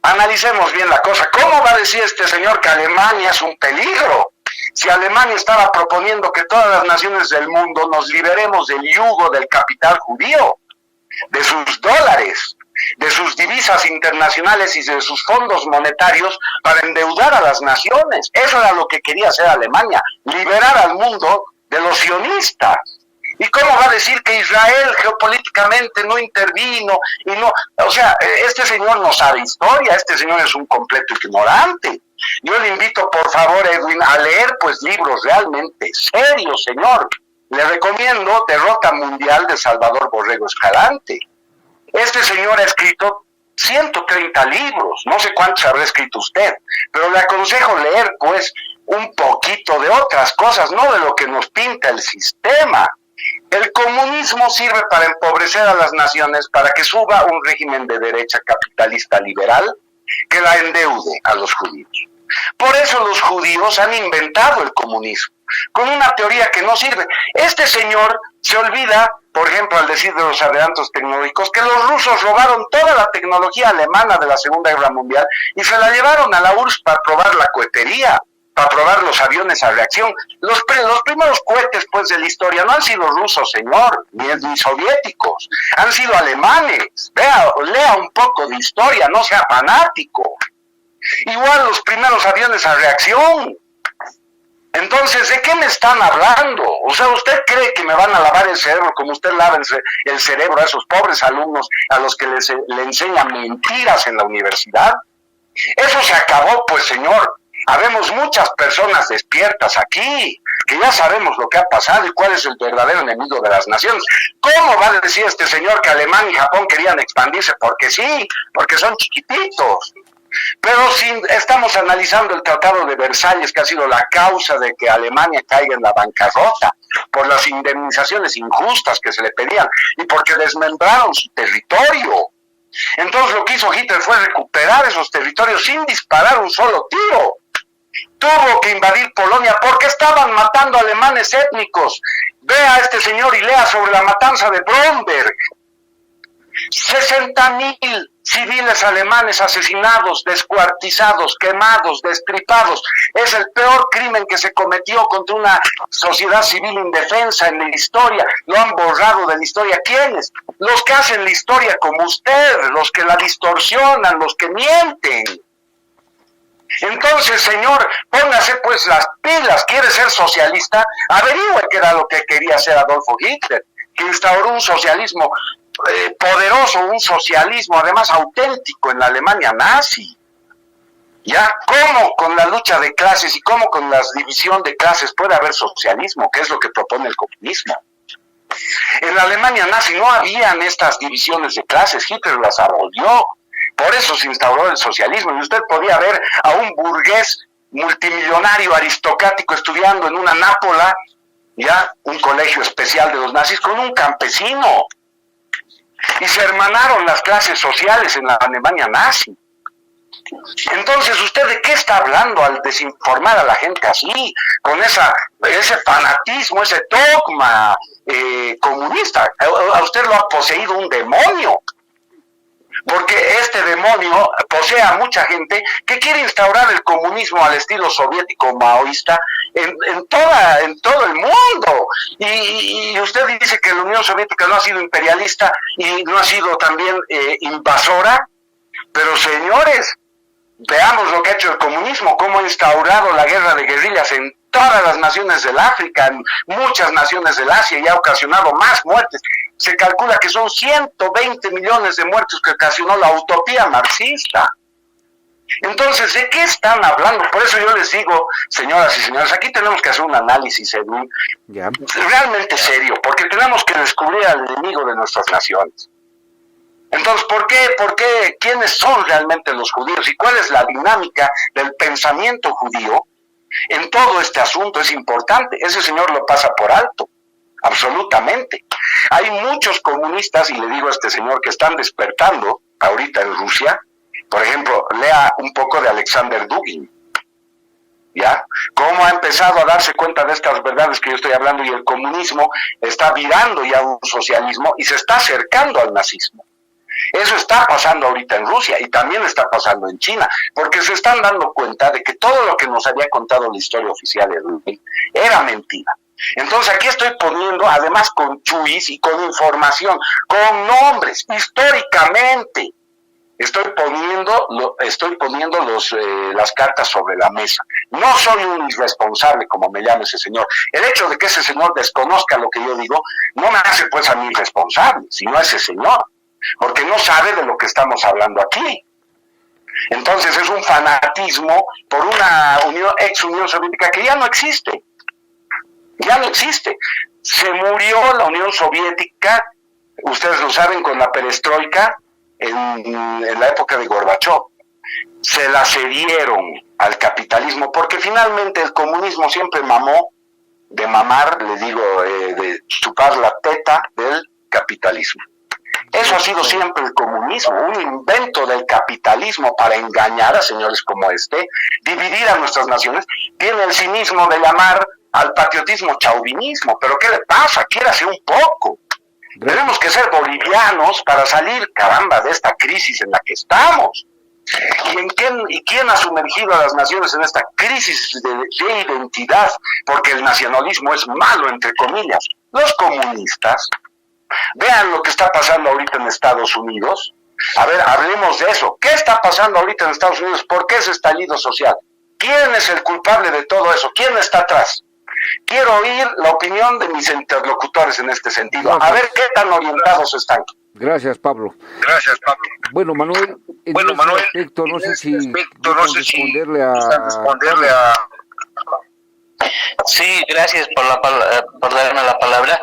analicemos bien la cosa. ¿Cómo va a decir este señor que Alemania es un peligro? Si Alemania estaba proponiendo que todas las naciones del mundo nos liberemos del yugo del capital judío, de sus dólares, de sus divisas internacionales y de sus fondos monetarios para endeudar a las naciones. Eso era lo que quería hacer Alemania, liberar al mundo de los sionistas. ¿Y cómo va a decir que Israel geopolíticamente no intervino? Y no, o sea, este señor no sabe historia, este señor es un completo ignorante. Yo le invito, por favor, Edwin, a leer pues libros realmente serios, señor. Le recomiendo Derrota Mundial de Salvador Borrego Escalante. Este señor ha escrito 130 libros, no sé cuántos habrá escrito usted, pero le aconsejo leer pues un poquito de otras cosas, no de lo que nos pinta el sistema. El comunismo sirve para empobrecer a las naciones, para que suba un régimen de derecha capitalista liberal que la endeude a los judíos. Por eso los judíos han inventado el comunismo, con una teoría que no sirve. Este señor se olvida, por ejemplo, al decir de los adelantos tecnológicos, que los rusos robaron toda la tecnología alemana de la Segunda Guerra Mundial y se la llevaron a la URSS para probar la cohetería, para probar los aviones a reacción. Los primeros cohetes pues de la historia no han sido rusos, señor, ni soviéticos, han sido alemanes. Lea un poco de historia, no sea fanático. Igual los primeros aviones a reacción. Entonces, ¿de qué me están hablando? O sea, ¿usted cree que me van a lavar el cerebro como usted lava el cerebro a esos pobres alumnos a los que le enseñan mentiras en la universidad? Eso se acabó, pues, señor. Habemos muchas personas despiertas aquí, que ya sabemos lo que ha pasado y cuál es el verdadero enemigo de las naciones. ¿Cómo va a decir este señor que Alemania y Japón querían expandirse? Porque sí, porque son chiquititos. Pero si estamos analizando el Tratado de Versalles, que ha sido la causa de que Alemania caiga en la bancarrota, por las indemnizaciones injustas que se le pedían y porque desmembraron su territorio. Entonces lo que hizo Hitler fue recuperar esos territorios sin disparar un solo tiro. Tuvo que invadir Polonia porque estaban matando alemanes étnicos. Vea a este señor y lea sobre la matanza de Bromberg. 60,000 civiles alemanes asesinados, descuartizados, quemados, destripados. Es el peor crimen que se cometió contra una sociedad civil indefensa en la historia. Lo han borrado de la historia. ¿Quiénes? Los que hacen la historia como usted, los que la distorsionan, los que mienten. Entonces, señor, póngase pues las pilas. ¿Quiere ser socialista? Averigüe qué era lo que quería hacer Adolfo Hitler, que instauró un socialismo poderoso, un socialismo además auténtico en la Alemania nazi. ¿Ya? ¿Cómo con la lucha de clases y cómo con la división de clases puede haber socialismo, que es lo que propone el comunismo? En la Alemania nazi no habían estas divisiones de clases, Hitler las abolió, por eso se instauró el socialismo, y usted podía ver a un burgués multimillonario aristocrático estudiando en una nápola, ya, un colegio especial de los nazis, con un campesino. Y se hermanaron las clases sociales en la Alemania nazi. Entonces, ¿usted de qué está hablando al desinformar a la gente así? Con ese fanatismo, ese dogma comunista. A usted lo ha poseído un demonio. Porque este demonio posee a mucha gente que quiere instaurar el comunismo al estilo soviético maoísta en todo el mundo. Y usted dice que la Unión Soviética no ha sido imperialista y no ha sido también invasora. Pero señores, veamos lo que ha hecho el comunismo, cómo ha instaurado la guerra de guerrillas en todas las naciones del África, en muchas naciones del Asia, y ha ocasionado más muertes. Se calcula que son 120 millones de muertos que ocasionó la utopía marxista. Entonces, ¿de qué están hablando? Por eso yo les digo, señoras y señores, aquí tenemos que hacer un análisis realmente serio, porque tenemos que descubrir al enemigo de nuestras naciones. Entonces, ¿por qué? ¿Quiénes son realmente los judíos? ¿Y cuál es la dinámica del pensamiento judío en todo este asunto? Es importante. Ese señor lo pasa por alto, absolutamente. Hay muchos comunistas, y le digo a este señor, que están despertando ahorita en Rusia. Por ejemplo, lea un poco de Alexander Dugin, ¿ya? Cómo ha empezado a darse cuenta de estas verdades que yo estoy hablando, y el comunismo está virando ya a un socialismo y se está acercando al nazismo. Eso está pasando ahorita en Rusia y también está pasando en China, porque se están dando cuenta de que todo lo que nos había contado la historia oficial de Dugin era mentira. Entonces aquí estoy poniendo, además con chuis y con información, con nombres, históricamente, estoy poniendo las cartas sobre la mesa. No soy un irresponsable, como me llama ese señor. El hecho de que ese señor desconozca lo que yo digo, no me hace pues a mí irresponsable, sino a ese señor, porque no sabe de lo que estamos hablando aquí. Entonces es un fanatismo por una ex Unión Soviética que ya no existe. Ya no existe. Se murió la Unión Soviética, ustedes lo saben, con la perestroika en la época de Gorbachov. Se la cedieron al capitalismo, porque finalmente el comunismo siempre mamó, de mamar, le digo, de chupar la teta del capitalismo. Eso ha sido siempre el comunismo, un invento del capitalismo para engañar a señores como este, dividir a nuestras naciones. Tiene el cinismo de llamar al patriotismo chauvinismo, pero ¿qué le pasa? Quiérase un poco. Tenemos que ser bolivianos para salir, caramba, de esta crisis en la que estamos. ¿Y quién ha sumergido a las naciones en esta crisis de identidad? Porque el nacionalismo es malo, entre comillas. Los comunistas. Vean lo que está pasando ahorita en Estados Unidos. A ver, hablemos de eso. ¿Qué está pasando ahorita en Estados Unidos? ¿Por qué ese estallido social? ¿Quién es el culpable de todo eso? ¿Quién está atrás? Quiero oír la opinión de mis interlocutores en este sentido. A ver qué tan orientados están. Gracias, Pablo. Bueno, Manuel, aspecto, no sé si responderle a... Sí, gracias por darme la palabra.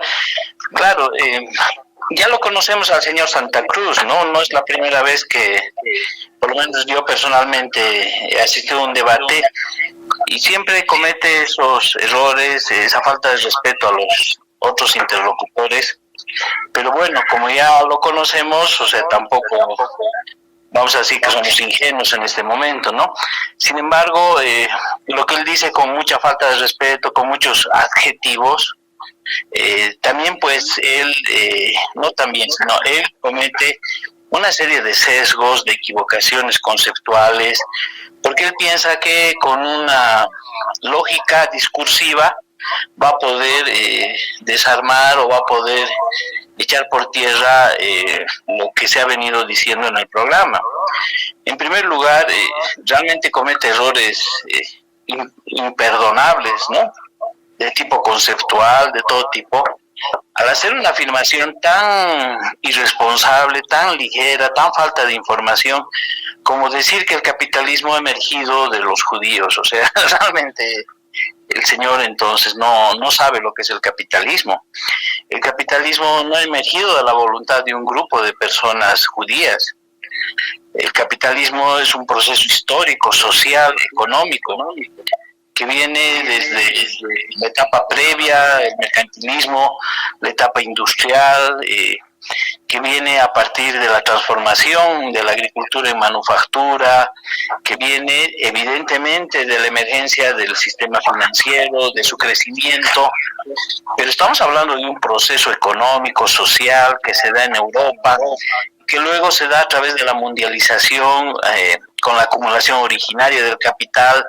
Claro, ya lo conocemos al señor Santa Cruz, ¿no? No es la primera vez que, por lo menos yo personalmente, he asistido a un debate y siempre comete esos errores, esa falta de respeto a los otros interlocutores. Pero bueno, como ya lo conocemos, o sea, tampoco vamos a decir que somos ingenuos en este momento, ¿no? Sin embargo, lo que él dice con mucha falta de respeto, con muchos adjetivos, también pues él, no también, sino él comete una serie de sesgos, de equivocaciones conceptuales, porque él piensa que con una lógica discursiva va a poder desarmar o va a poder echar por tierra lo que se ha venido diciendo en el programa. En primer lugar, realmente comete errores imperdonables, ¿no? De tipo conceptual, de todo tipo, al hacer una afirmación tan irresponsable, tan ligera, tan falta de información, como decir que el capitalismo ha emergido de los judíos. O sea, realmente el señor entonces no sabe lo que es el capitalismo. El capitalismo no ha emergido de la voluntad de un grupo de personas judías. El capitalismo es un proceso histórico, social, económico, ¿no? Que viene desde la etapa previa, el mercantilismo, la etapa industrial, que viene a partir de la transformación de la agricultura en manufactura, que viene evidentemente de la emergencia del sistema financiero, de su crecimiento, pero estamos hablando de un proceso económico, social, que se da en Europa, que luego se da a través de la mundialización, con la acumulación originaria del capital,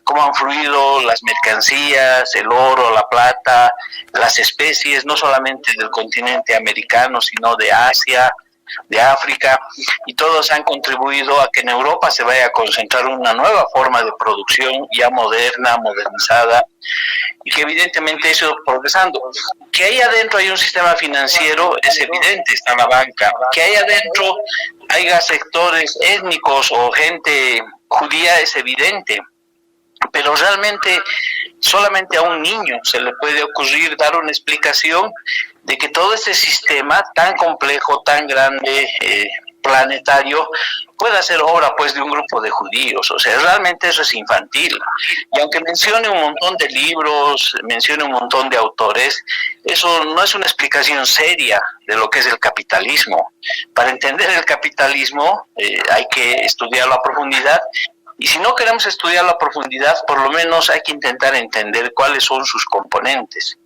cómo han fluido las mercancías, el oro, la plata, las especies, no solamente del continente americano, sino de Asia, de África, y todos han contribuido a que en Europa se vaya a concentrar una nueva forma de producción ya moderna, modernizada, y que evidentemente eso ha ido progresando. Que ahí adentro hay un sistema financiero es evidente, está la banca. Que ahí adentro haya sectores étnicos o gente judía es evidente. Pero realmente solamente a un niño se le puede ocurrir dar una explicación de que todo este sistema tan complejo, tan grande, planetario, pueda ser obra pues de un grupo de judíos. O sea, realmente eso es infantil. Y aunque mencione un montón de libros, mencione un montón de autores, eso no es una explicación seria de lo que es el capitalismo. Para entender el capitalismo hay que estudiarlo a profundidad. Y si no queremos estudiar la profundidad, por lo menos hay que intentar entender cuáles son sus componentes.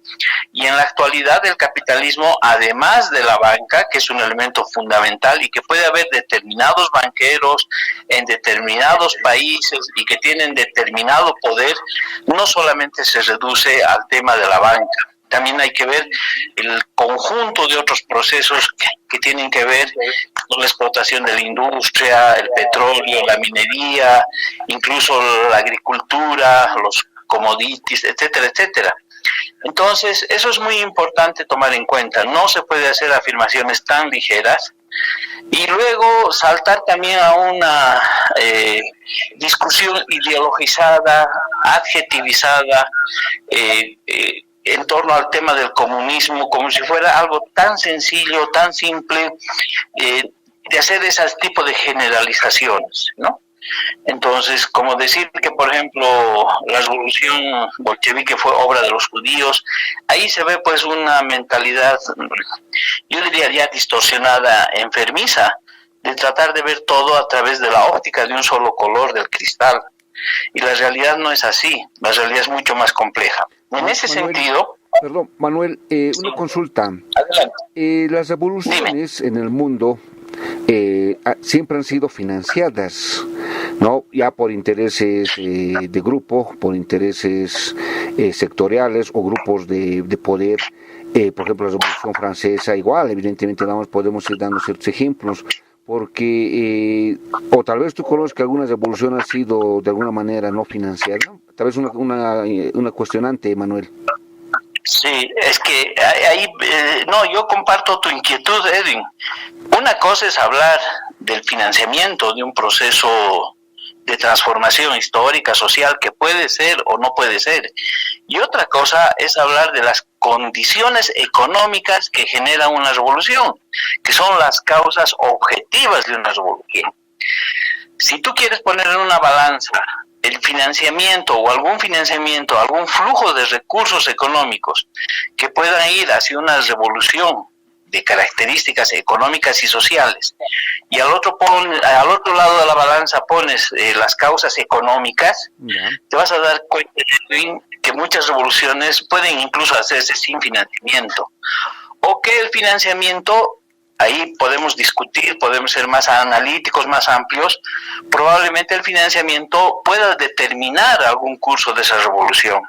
Y en la actualidad el capitalismo, además de la banca, que es un elemento fundamental y que puede haber determinados banqueros en determinados países y que tienen determinado poder, no solamente se reduce al tema de la banca. También hay que ver el conjunto de otros procesos que tienen que ver con la explotación de la industria, el petróleo, la minería, incluso la agricultura, los commodities, etcétera, etcétera. Entonces, eso es muy importante tomar en cuenta. No se puede hacer afirmaciones tan ligeras y luego saltar también a una discusión ideologizada, adjetivizada, en torno al tema del comunismo, como si fuera algo tan sencillo, tan simple, de hacer ese tipo de generalizaciones, ¿no? Entonces, como decir que, por ejemplo, la revolución bolchevique fue obra de los judíos, ahí se ve pues una mentalidad, yo diría ya distorsionada, enfermiza, de tratar de ver todo a través de la óptica de un solo color del cristal. Y la realidad no es así, la realidad es mucho más compleja. En ese sentido... Perdón, Manuel, una consulta. Adelante. Las revoluciones en el mundo siempre han sido financiadas, ¿no? Ya por intereses de grupo, por intereses sectoriales o grupos de poder. Por ejemplo, la Revolución Francesa, igual, evidentemente podemos ir dando ciertos ejemplos. Porque, o tal vez tú conoces que alguna revolución ha sido de alguna manera no financiada, tal vez una cuestionante, Manuel. Sí, es que ahí, no, yo comparto tu inquietud, Edwin. Una cosa es hablar del financiamiento de un proceso de transformación histórica, social, que puede ser o no puede ser. Y otra cosa es hablar de las condiciones económicas que generan una revolución, que son las causas objetivas de una revolución. Si tú quieres poner en una balanza el financiamiento o algún financiamiento, algún flujo de recursos económicos que puedan ir hacia una revolución de características económicas y sociales, y al otro lado de la balanza pones las causas económicas, te vas a dar cuenta, Edwin, que muchas revoluciones pueden incluso hacerse sin financiamiento, o que el financiamiento, ahí podemos discutir, podemos ser más analíticos, más amplios, probablemente el financiamiento pueda determinar algún curso de esa revolución.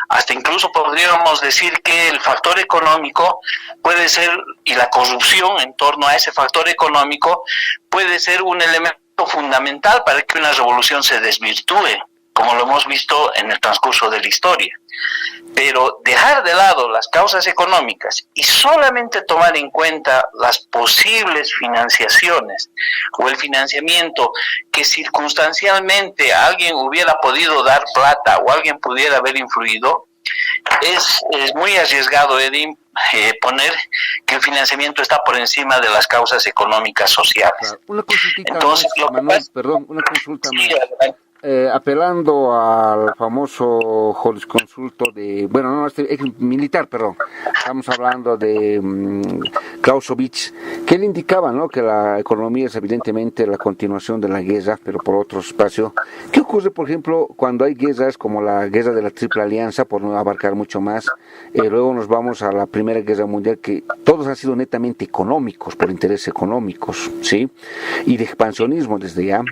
Hasta incluso podríamos decir que el factor económico puede ser, y la corrupción en torno a ese factor económico, puede ser un elemento fundamental para que una revolución se desvirtúe, como lo hemos visto en el transcurso de la historia. Pero dejar de lado las causas económicas y solamente tomar en cuenta las posibles financiaciones o el financiamiento que circunstancialmente alguien hubiera podido dar plata o alguien pudiera haber influido, es muy arriesgado, Edwin, poner que el financiamiento está por encima de las causas económicas sociales. Una consultita, entonces, Manuel, una consulta sí, más. Apelando al famoso jurisconsulto militar, perdón, estamos hablando de Clausewitz, que él indicaba, ¿no?, que la economía es evidentemente la continuación de la guerra, pero por otro espacio. ¿Qué ocurre, por ejemplo, cuando hay guerras como la guerra de la Triple Alianza, por no abarcar mucho más? Luego nos vamos a la Primera Guerra Mundial, que todos han sido netamente económicos, por intereses económicos, ¿sí? Y de expansionismo desde ya.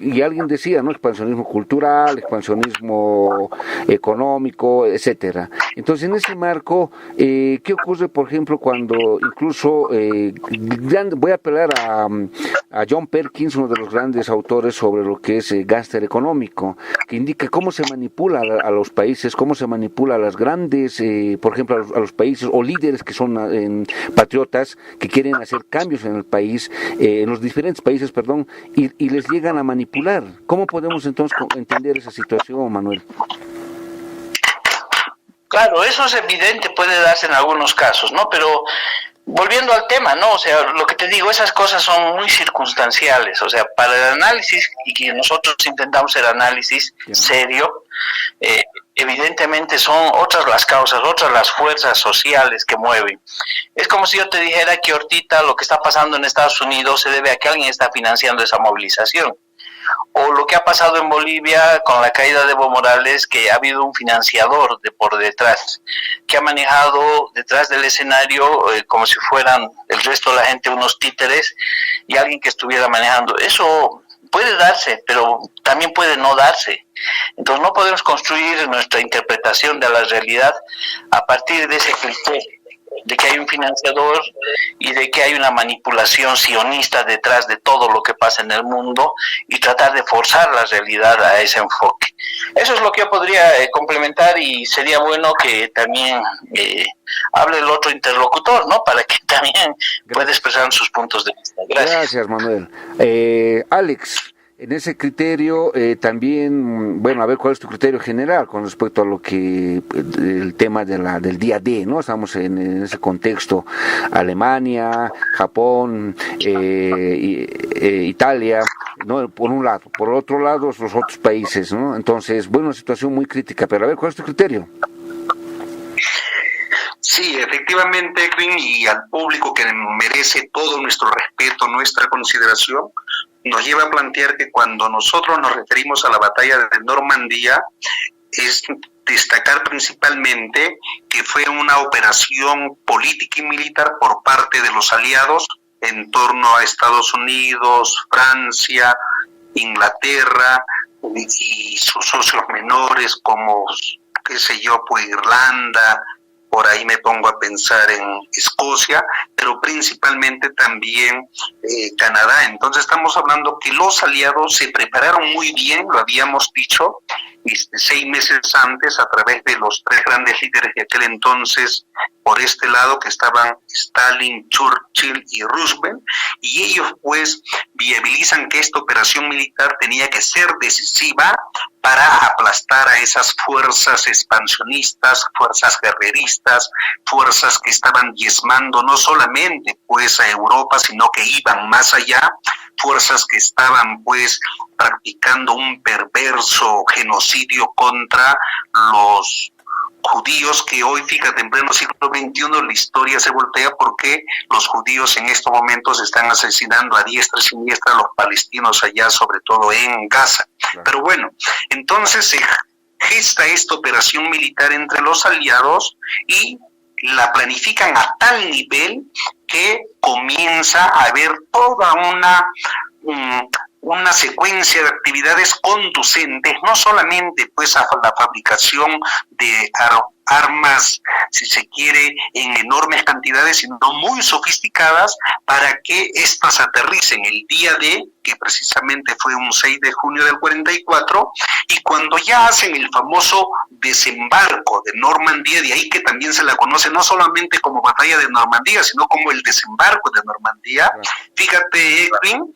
Y alguien decía, ¿no?, expansionismo cultural, expansionismo económico, etcétera. Entonces, en ese marco, ¿qué ocurre, por ejemplo, cuando incluso, voy a apelar a John Perkins, uno de los grandes autores sobre lo que es gángster económico, que indica cómo se manipula a los países, cómo se manipula a las grandes, por ejemplo, a los países o líderes que son patriotas, que quieren hacer cambios en el país, en los diferentes países, perdón, y les llegan a manipular. ¿Cómo podemos entonces entender esa situación, Manuel? Claro, eso es evidente, puede darse en algunos casos, ¿no? Pero volviendo al tema, ¿no? O sea, lo que te digo, esas cosas son muy circunstanciales. O sea, para el análisis, y que nosotros intentamos el análisis serio, evidentemente son otras las causas, otras las fuerzas sociales que mueven. Es como si yo te dijera que ahorita lo que está pasando en Estados Unidos se debe a que alguien está financiando esa movilización. o lo que ha pasado en Bolivia con la caída de Evo Morales, que ha habido un financiador por detrás, que ha manejado detrás del escenario como si fueran el resto de la gente unos títeres y alguien que estuviera manejando. Eso puede darse, pero también puede no darse. Entonces no podemos construir nuestra interpretación de la realidad a partir de ese criterio, de que hay un financiador y de que hay una manipulación sionista detrás de todo lo que pasa en el mundo y tratar de forzar la realidad a ese enfoque. Eso es lo que yo podría complementar, y sería bueno que también hable el otro interlocutor, ¿no? Para que también pueda expresar sus puntos de vista. Gracias, Manuel. Alex, en ese criterio también, bueno, a ver cuál es tu criterio general con respecto a lo que el tema del día D, ¿no? Estamos en ese contexto, Alemania, Japón, Italia, ¿no? Por un lado, por otro lado los otros países, ¿no? Entonces, bueno, una situación muy crítica, pero a ver cuál es tu criterio. Sí, efectivamente, Edwin, y al público que merece todo nuestro respeto, nuestra consideración, nos lleva a plantear que cuando nosotros nos referimos a la batalla de Normandía, es destacar principalmente que fue una operación política y militar por parte de los aliados en torno a Estados Unidos, Francia, Inglaterra y sus socios menores como, qué sé yo, pues Irlanda. Por ahí me pongo a pensar en Escocia, pero principalmente también Canadá. Entonces estamos hablando que los aliados se prepararon muy bien, lo habíamos dicho, 6 meses antes, a través de los 3 grandes líderes de aquel entonces, por este lado, que estaban Stalin, Churchill y Roosevelt, y ellos pues viabilizan que esta operación militar tenía que ser decisiva para aplastar a esas fuerzas expansionistas, fuerzas guerreristas, fuerzas que estaban diezmando no solamente pues a Europa, sino que iban más allá, fuerzas que estaban pues practicando un perverso genocidio contra los judíos, que hoy, fíjate, en pleno siglo XXI la historia se voltea porque los judíos en estos momentos están asesinando a diestra y siniestra a los palestinos allá, sobre todo en Gaza. Claro. Pero bueno, entonces se gesta esta operación militar entre los aliados y la planifican a tal nivel que comienza a haber toda una secuencia de actividades conducentes, no solamente pues a la fabricación de armas, si se quiere, en enormes cantidades, sino muy sofisticadas para que éstas aterricen el día D, que precisamente fue un 6 de junio del 44, y cuando ya hacen el famoso desembarco de Normandía, de ahí que también se la conoce no solamente como batalla de Normandía, sino como el desembarco de Normandía. Fíjate, Edwin,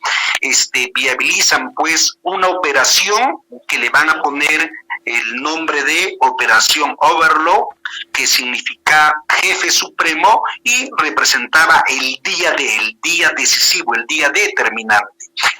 viabilizan pues una operación que le van a poner el nombre de Operación Overlord, que significa jefe supremo y representaba el día decisivo, el día determinante.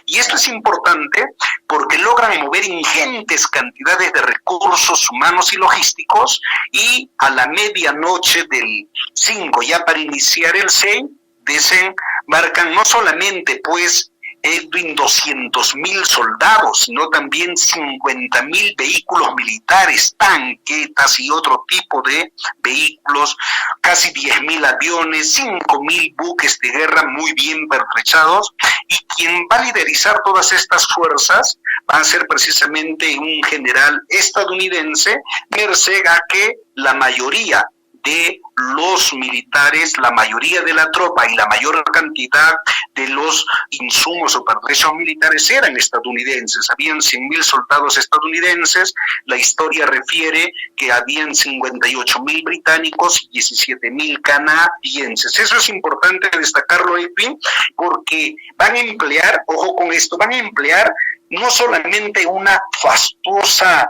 Y esto es importante porque logran mover ingentes cantidades de recursos humanos y logísticos, y a la medianoche del 5, ya para iniciar el 6, desembarcan no solamente pues Edwin 200.000 soldados, sino también 50.000 vehículos militares, tanquetas y otro tipo de vehículos, casi 10.000 aviones, 5.000 buques de guerra muy bien pertrechados, y quien va a liderizar todas estas fuerzas va a ser precisamente un general estadounidense, merced a que la mayoría de los militares, la mayoría de la tropa y la mayor cantidad de los insumos o pertrechos militares eran estadounidenses. Habían 100.000 soldados estadounidenses, la historia refiere que habían 58.000 británicos y 17.000 canadienses. Eso es importante destacarlo, Edwin, porque van a emplear, ojo con esto, van a emplear no solamente una fastuosa,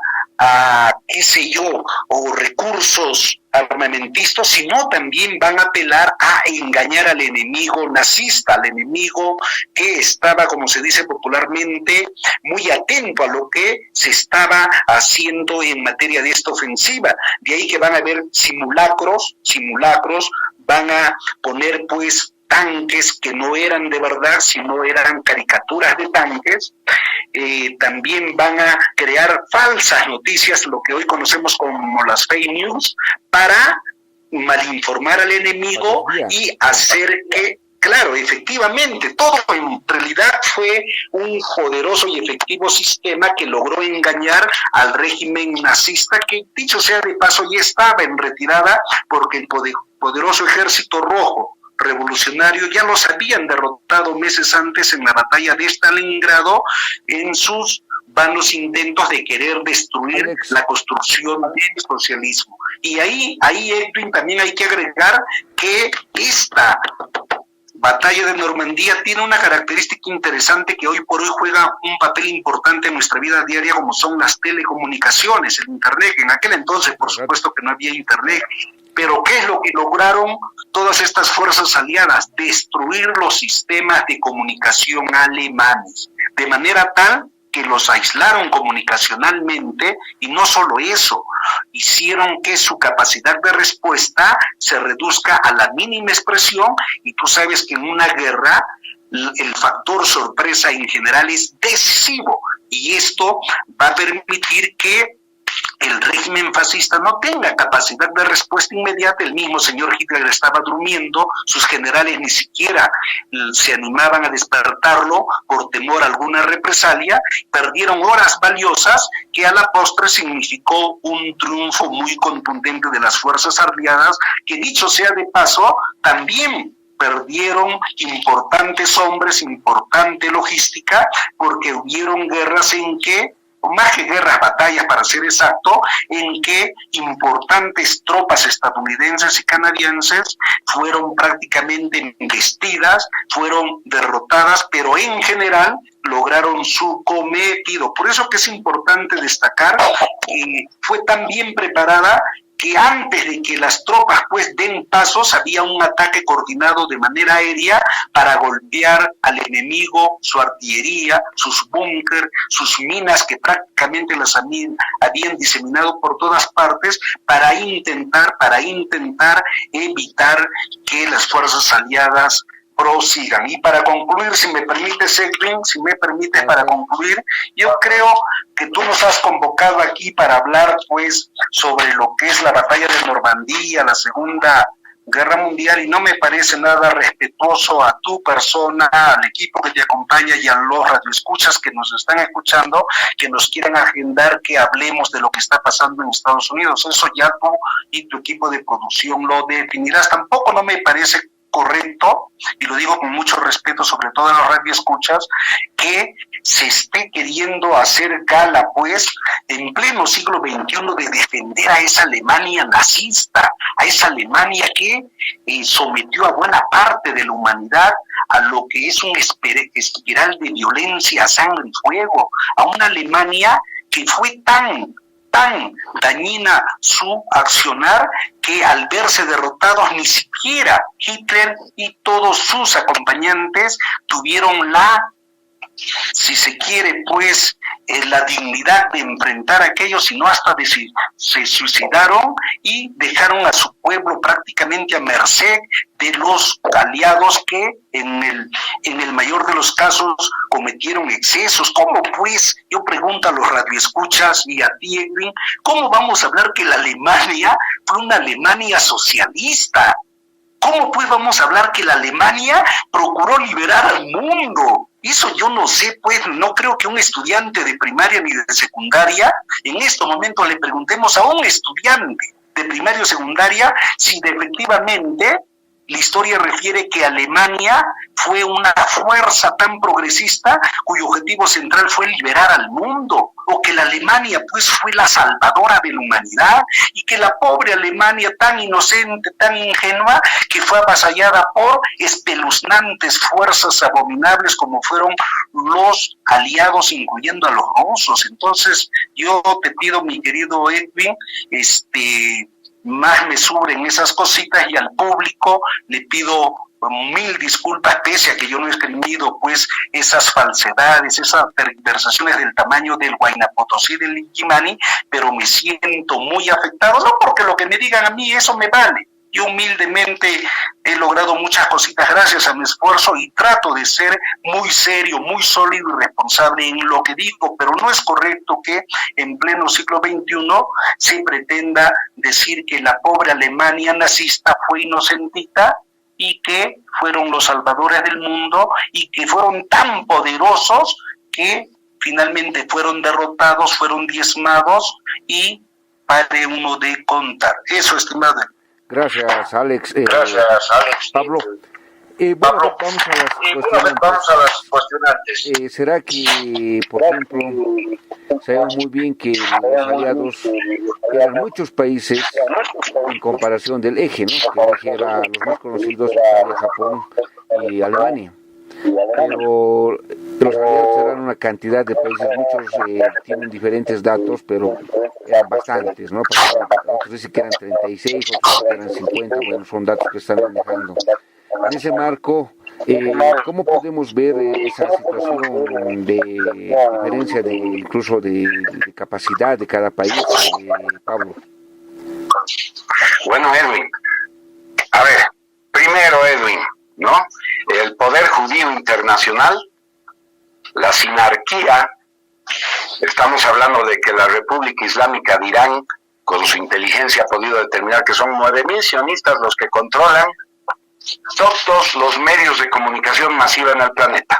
qué sé yo, o recursos armamentistas, sino también van a apelar a engañar al enemigo nazista, al enemigo que estaba, como se dice popularmente, muy atento a lo que se estaba haciendo en materia de esta ofensiva. De ahí que van a haber simulacros, van a poner pues tanques que no eran de verdad, sino eran caricaturas de tanques, también van a crear falsas noticias, lo que hoy conocemos como las fake news, para malinformar al enemigo y hacer que, claro, efectivamente, todo en realidad fue un poderoso y efectivo sistema que logró engañar al régimen nazista, que dicho sea de paso ya estaba en retirada porque el poderoso ejército rojo revolucionario ya los habían derrotado meses antes en la batalla de Stalingrado en sus vanos intentos de querer destruir la construcción del socialismo. Y ahí Edwin, también hay que agregar que esta batalla de Normandía tiene una característica interesante que hoy por hoy juega un papel importante en nuestra vida diaria, como son las telecomunicaciones, el internet. En aquel entonces, por supuesto que no había internet, pero ¿qué es lo que lograron todas estas fuerzas aliadas? Destruir los sistemas de comunicación alemanes, de manera tal que los aislaron comunicacionalmente, y no solo eso, hicieron que su capacidad de respuesta se reduzca a la mínima expresión, y tú sabes que en una guerra el factor sorpresa en general es decisivo, y esto va a permitir que el régimen fascista no tenga capacidad de respuesta inmediata. El mismo señor Hitler estaba durmiendo, sus generales ni siquiera se animaban a despertarlo por temor a alguna represalia. Perdieron horas valiosas que a la postre significó un triunfo muy contundente de las fuerzas aliadas, que dicho sea de paso, también perdieron importantes hombres, importante logística, porque hubieron guerras en que, más que guerras, batallas para ser exacto, en que importantes tropas estadounidenses y canadienses fueron prácticamente embestidas, fueron derrotadas, pero en general lograron su cometido. Por eso que es importante destacar que fue tan bien preparada que antes de que las tropas pues den pasos, había un ataque coordinado de manera aérea para golpear al enemigo, su artillería, sus búnker, sus minas, que prácticamente las habían diseminado por todas partes, para intentar evitar que las fuerzas aliadas prosigan. Y para concluir, si me permite, Edwin, para concluir, yo creo que tú nos has convocado aquí para hablar pues sobre lo que es la batalla de Normandía, la Segunda Guerra Mundial, y no me parece nada respetuoso a tu persona, al equipo que te acompaña y a los radioescuchas que nos están escuchando, que nos quieran agendar que hablemos de lo que está pasando en Estados Unidos. Eso ya tú y tu equipo de producción lo definirás. Tampoco no me parece correcto, y lo digo con mucho respeto, sobre todo a los radioescuchas, que se esté queriendo hacer gala, pues, en pleno siglo XXI, de defender a esa Alemania nazista, a esa Alemania que sometió a buena parte de la humanidad a lo que es un espiral de violencia, sangre y fuego, a una Alemania que fue tan dañina su accionar, que al verse derrotados ni siquiera Hitler y todos sus acompañantes tuvieron si se quiere, pues, la dignidad de enfrentar a aquellos, sino hasta se suicidaron y dejaron a su pueblo prácticamente a merced de los aliados, que en el mayor de los casos cometieron excesos. ¿Cómo pues, yo pregunto a los radioescuchas y a ti, Edwin, cómo vamos a hablar que la Alemania fue una Alemania socialista? ¿Cómo pues vamos a hablar que la Alemania procuró liberar al mundo? Eso yo no sé, pues, no creo que un estudiante de primaria ni de secundaria, en estos momentos le preguntemos a un estudiante de primaria o secundaria si efectivamente la historia refiere que Alemania fue una fuerza tan progresista cuyo objetivo central fue liberar al mundo, o que la Alemania pues fue la salvadora de la humanidad, y que la pobre Alemania tan inocente, tan ingenua, que fue avasallada por espeluznantes fuerzas abominables como fueron los aliados, incluyendo a los rusos. Entonces yo te pido, mi querido Edwin, más mesura en esas cositas, y al público le pido mil disculpas, pese a que yo no he escribido pues esas falsedades, esas tergiversaciones del tamaño del Huayna Potosí, del Inquimani, pero me siento muy afectado, no porque lo que me digan a mí eso me vale. y humildemente he logrado muchas cositas gracias a mi esfuerzo y trato de ser muy serio, muy sólido y responsable en lo que digo, pero no es correcto que en pleno siglo XXI se pretenda decir que la pobre Alemania nazista fue inocentita y que fueron los salvadores del mundo y que fueron tan poderosos que finalmente fueron derrotados, fueron diezmados y pare uno de contar. Eso, estimado. Gracias, Alex. Pablo. Pablo, Vamos a las cuestionantes. vamos a las cuestionantes. ¿Será que, por ejemplo, sabemos muy bien que los aliados eran muchos países en comparación del eje, ¿no? Que el eje era los más conocidos, Italia, Japón y Alemania. Pero los aliados eran una cantidad de países, muchos tienen diferentes datos, pero eran bastantes, ¿no? Otros dicen que eran 36, otros que eran 50, bueno, son datos que están manejando. En ese marco, ¿cómo podemos ver esa situación de diferencia incluso de capacidad de cada país, Pablo? Bueno, Edwin, a ver, primero, Edwin, ¿no? El poder judío internacional, la sinarquía, estamos hablando de que la República Islámica de Irán, con su inteligencia, ha podido determinar que son 9.000 sionistas los que controlan todos los medios de comunicación masiva en el planeta.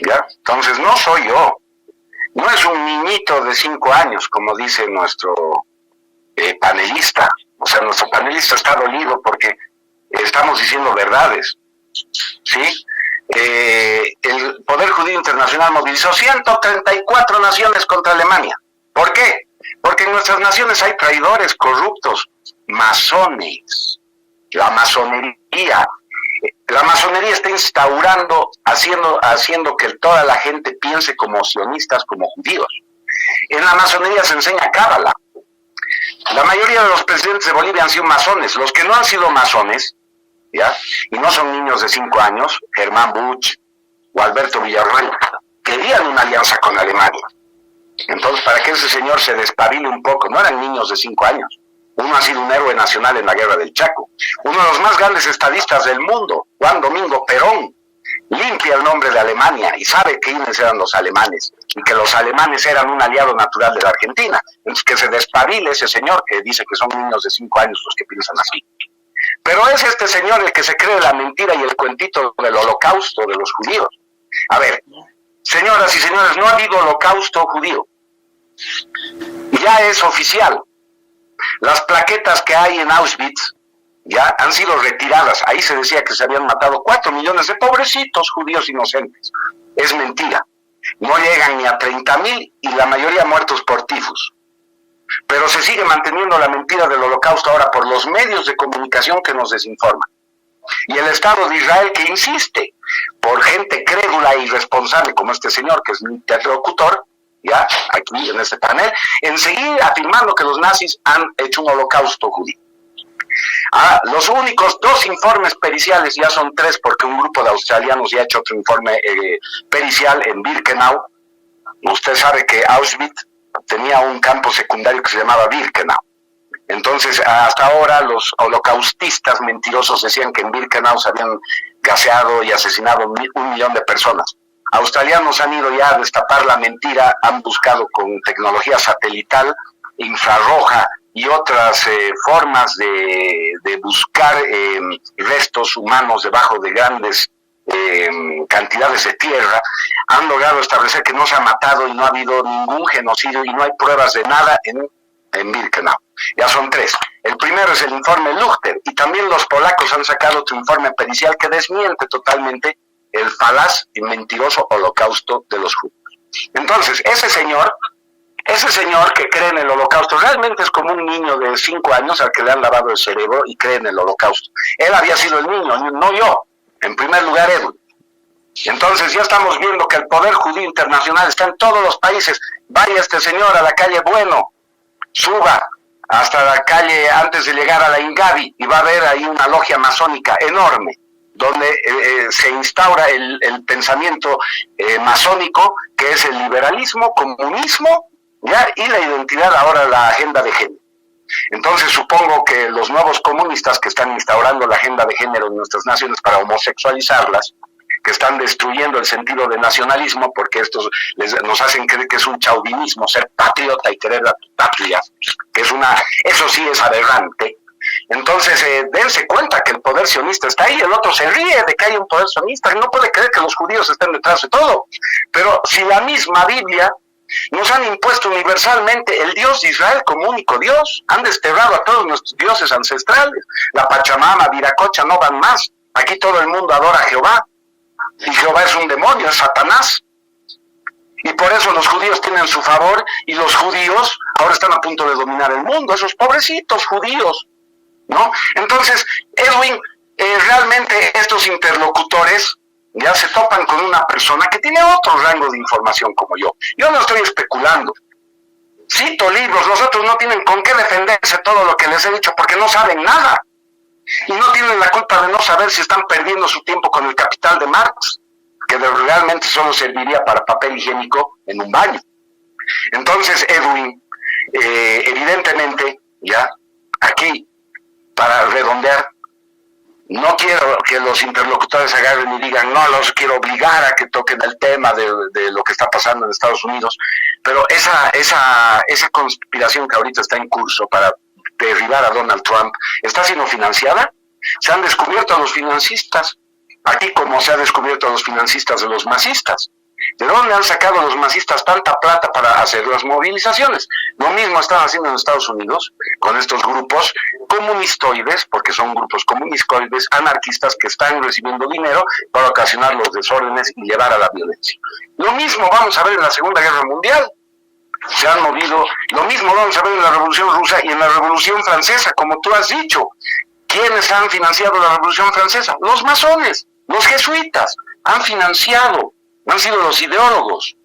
¿Ya? Entonces no soy yo, no es un niñito de 5 años, como dice nuestro panelista. O sea, nuestro panelista está dolido porque estamos diciendo verdades, ¿sí? El Poder Judío Internacional movilizó 134 naciones contra Alemania. ¿Por qué? Porque en nuestras naciones hay traidores, corruptos, masones. La masonería está instaurando, haciendo que toda la gente piense como sionistas, como judíos. En la masonería se enseña cábala. La mayoría de los presidentes de Bolivia han sido masones. Los que no han sido masones, ¿ya? Y no son niños de 5 años, Germán Buch o Alberto Villarroel, querían una alianza con Alemania. Entonces, para que ese señor se despabile un poco, no eran niños de 5 años. Uno ha sido un héroe nacional en la guerra del Chaco. Uno de los más grandes estadistas del mundo, Juan Domingo Perón, limpia el nombre de Alemania y sabe quiénes eran los alemanes y que los alemanes eran un aliado natural de la Argentina. Entonces, que se despabile ese señor que dice que son niños de 5 años los que piensan así. Pero es este señor el que se cree la mentira y el cuentito del holocausto de los judíos. A ver, señoras y señores, no ha habido holocausto judío. Ya es oficial. Las plaquetas que hay en Auschwitz ya han sido retiradas. Ahí se decía que se habían matado 4 millones de pobrecitos judíos inocentes. Es mentira. No llegan ni a 30.000 y la mayoría muertos por tifus. Pero se sigue manteniendo la mentira del holocausto ahora por los medios de comunicación que nos desinforman. Y el Estado de Israel que insiste, por gente crédula e irresponsable como este señor, que es mi interlocutor, ya, aquí en este panel, en seguir afirmando que los nazis han hecho un holocausto judío. Los únicos 2 informes periciales, ya son 3 porque un grupo de australianos ya ha hecho otro informe pericial en Birkenau. Usted sabe que Auschwitz tenía un campo secundario que se llamaba Birkenau. Entonces, hasta ahora los holocaustistas mentirosos decían que en Birkenau se habían gaseado y asesinado 1 millón de personas. Australianos han ido ya a destapar la mentira, han buscado con tecnología satelital, infrarroja y otras formas de buscar restos humanos debajo de grandes cantidades de tierra, han logrado establecer que no se ha matado y no ha habido ningún genocidio y no hay pruebas de nada en Birkenau. Ya son 3. El primero es el informe Luchter y también los polacos han sacado otro informe pericial que desmiente totalmente el falaz y mentiroso holocausto de los judíos. Entonces, ese señor que cree en el holocausto realmente es como un niño de 5 años al que le han lavado el cerebro y cree en el holocausto. Él había sido el niño, no yo. En primer lugar, Edwin. Entonces ya estamos viendo que el poder judío internacional está en todos los países. Vaya este señor a la calle Bueno, suba hasta la calle antes de llegar a la Ingavi y va a ver ahí una logia masónica enorme, donde se instaura el pensamiento masónico, que es el liberalismo, comunismo, ¿ya? Y la identidad ahora, la agenda de género. Entonces supongo que los nuevos comunistas que están instaurando la agenda de género en nuestras naciones para homosexualizarlas, que están destruyendo el sentido de nacionalismo, porque estos nos hacen creer que es un chauvinismo ser patriota y querer la patria, que eso sí es aberrante. Entonces, dense cuenta que el poder sionista está ahí, el otro se ríe de que hay un poder sionista, no puede creer que los judíos estén detrás de todo. Pero si la misma Biblia nos han impuesto universalmente el Dios de Israel como único Dios, han desterrado a todos nuestros dioses ancestrales, la Pachamama, Viracocha, no van más. Aquí todo el mundo adora a Jehová, y Jehová es un demonio, es Satanás. Y por eso los judíos tienen su favor, y los judíos ahora están a punto de dominar el mundo, esos pobrecitos judíos, ¿no? Entonces, Edwin, realmente estos interlocutores ya se topan con una persona que tiene otro rango de información como yo. Yo no estoy especulando. Cito libros, los otros no tienen con qué defenderse todo lo que les he dicho porque no saben nada. Y no tienen la culpa de no saber si están perdiendo su tiempo con el Capital de Marx, que realmente solo serviría para papel higiénico en un baño. Entonces, Edwin, evidentemente, ya, aquí, para redondear, no quiero que los interlocutores agarren y digan, no, los quiero obligar a que toquen el tema de lo que está pasando en Estados Unidos, pero esa conspiración que ahorita está en curso para derribar a Donald Trump, ¿está siendo financiada? Se han descubierto a los financistas, aquí como se ha descubierto a los financistas de los masistas. ¿De dónde han sacado los masistas tanta plata para hacer las movilizaciones? Lo mismo están haciendo en Estados Unidos con estos grupos comunistoides, porque son grupos comunistoides, anarquistas que están recibiendo dinero para ocasionar los desórdenes y llevar a la violencia. Lo mismo vamos a ver en la Segunda Guerra Mundial. Se han movido, lo mismo vamos a ver en la Revolución Rusa y en la Revolución Francesa, como tú has dicho. ¿Quiénes han financiado la Revolución Francesa? Los masones, los jesuitas, han financiado, han sido los ideólogos.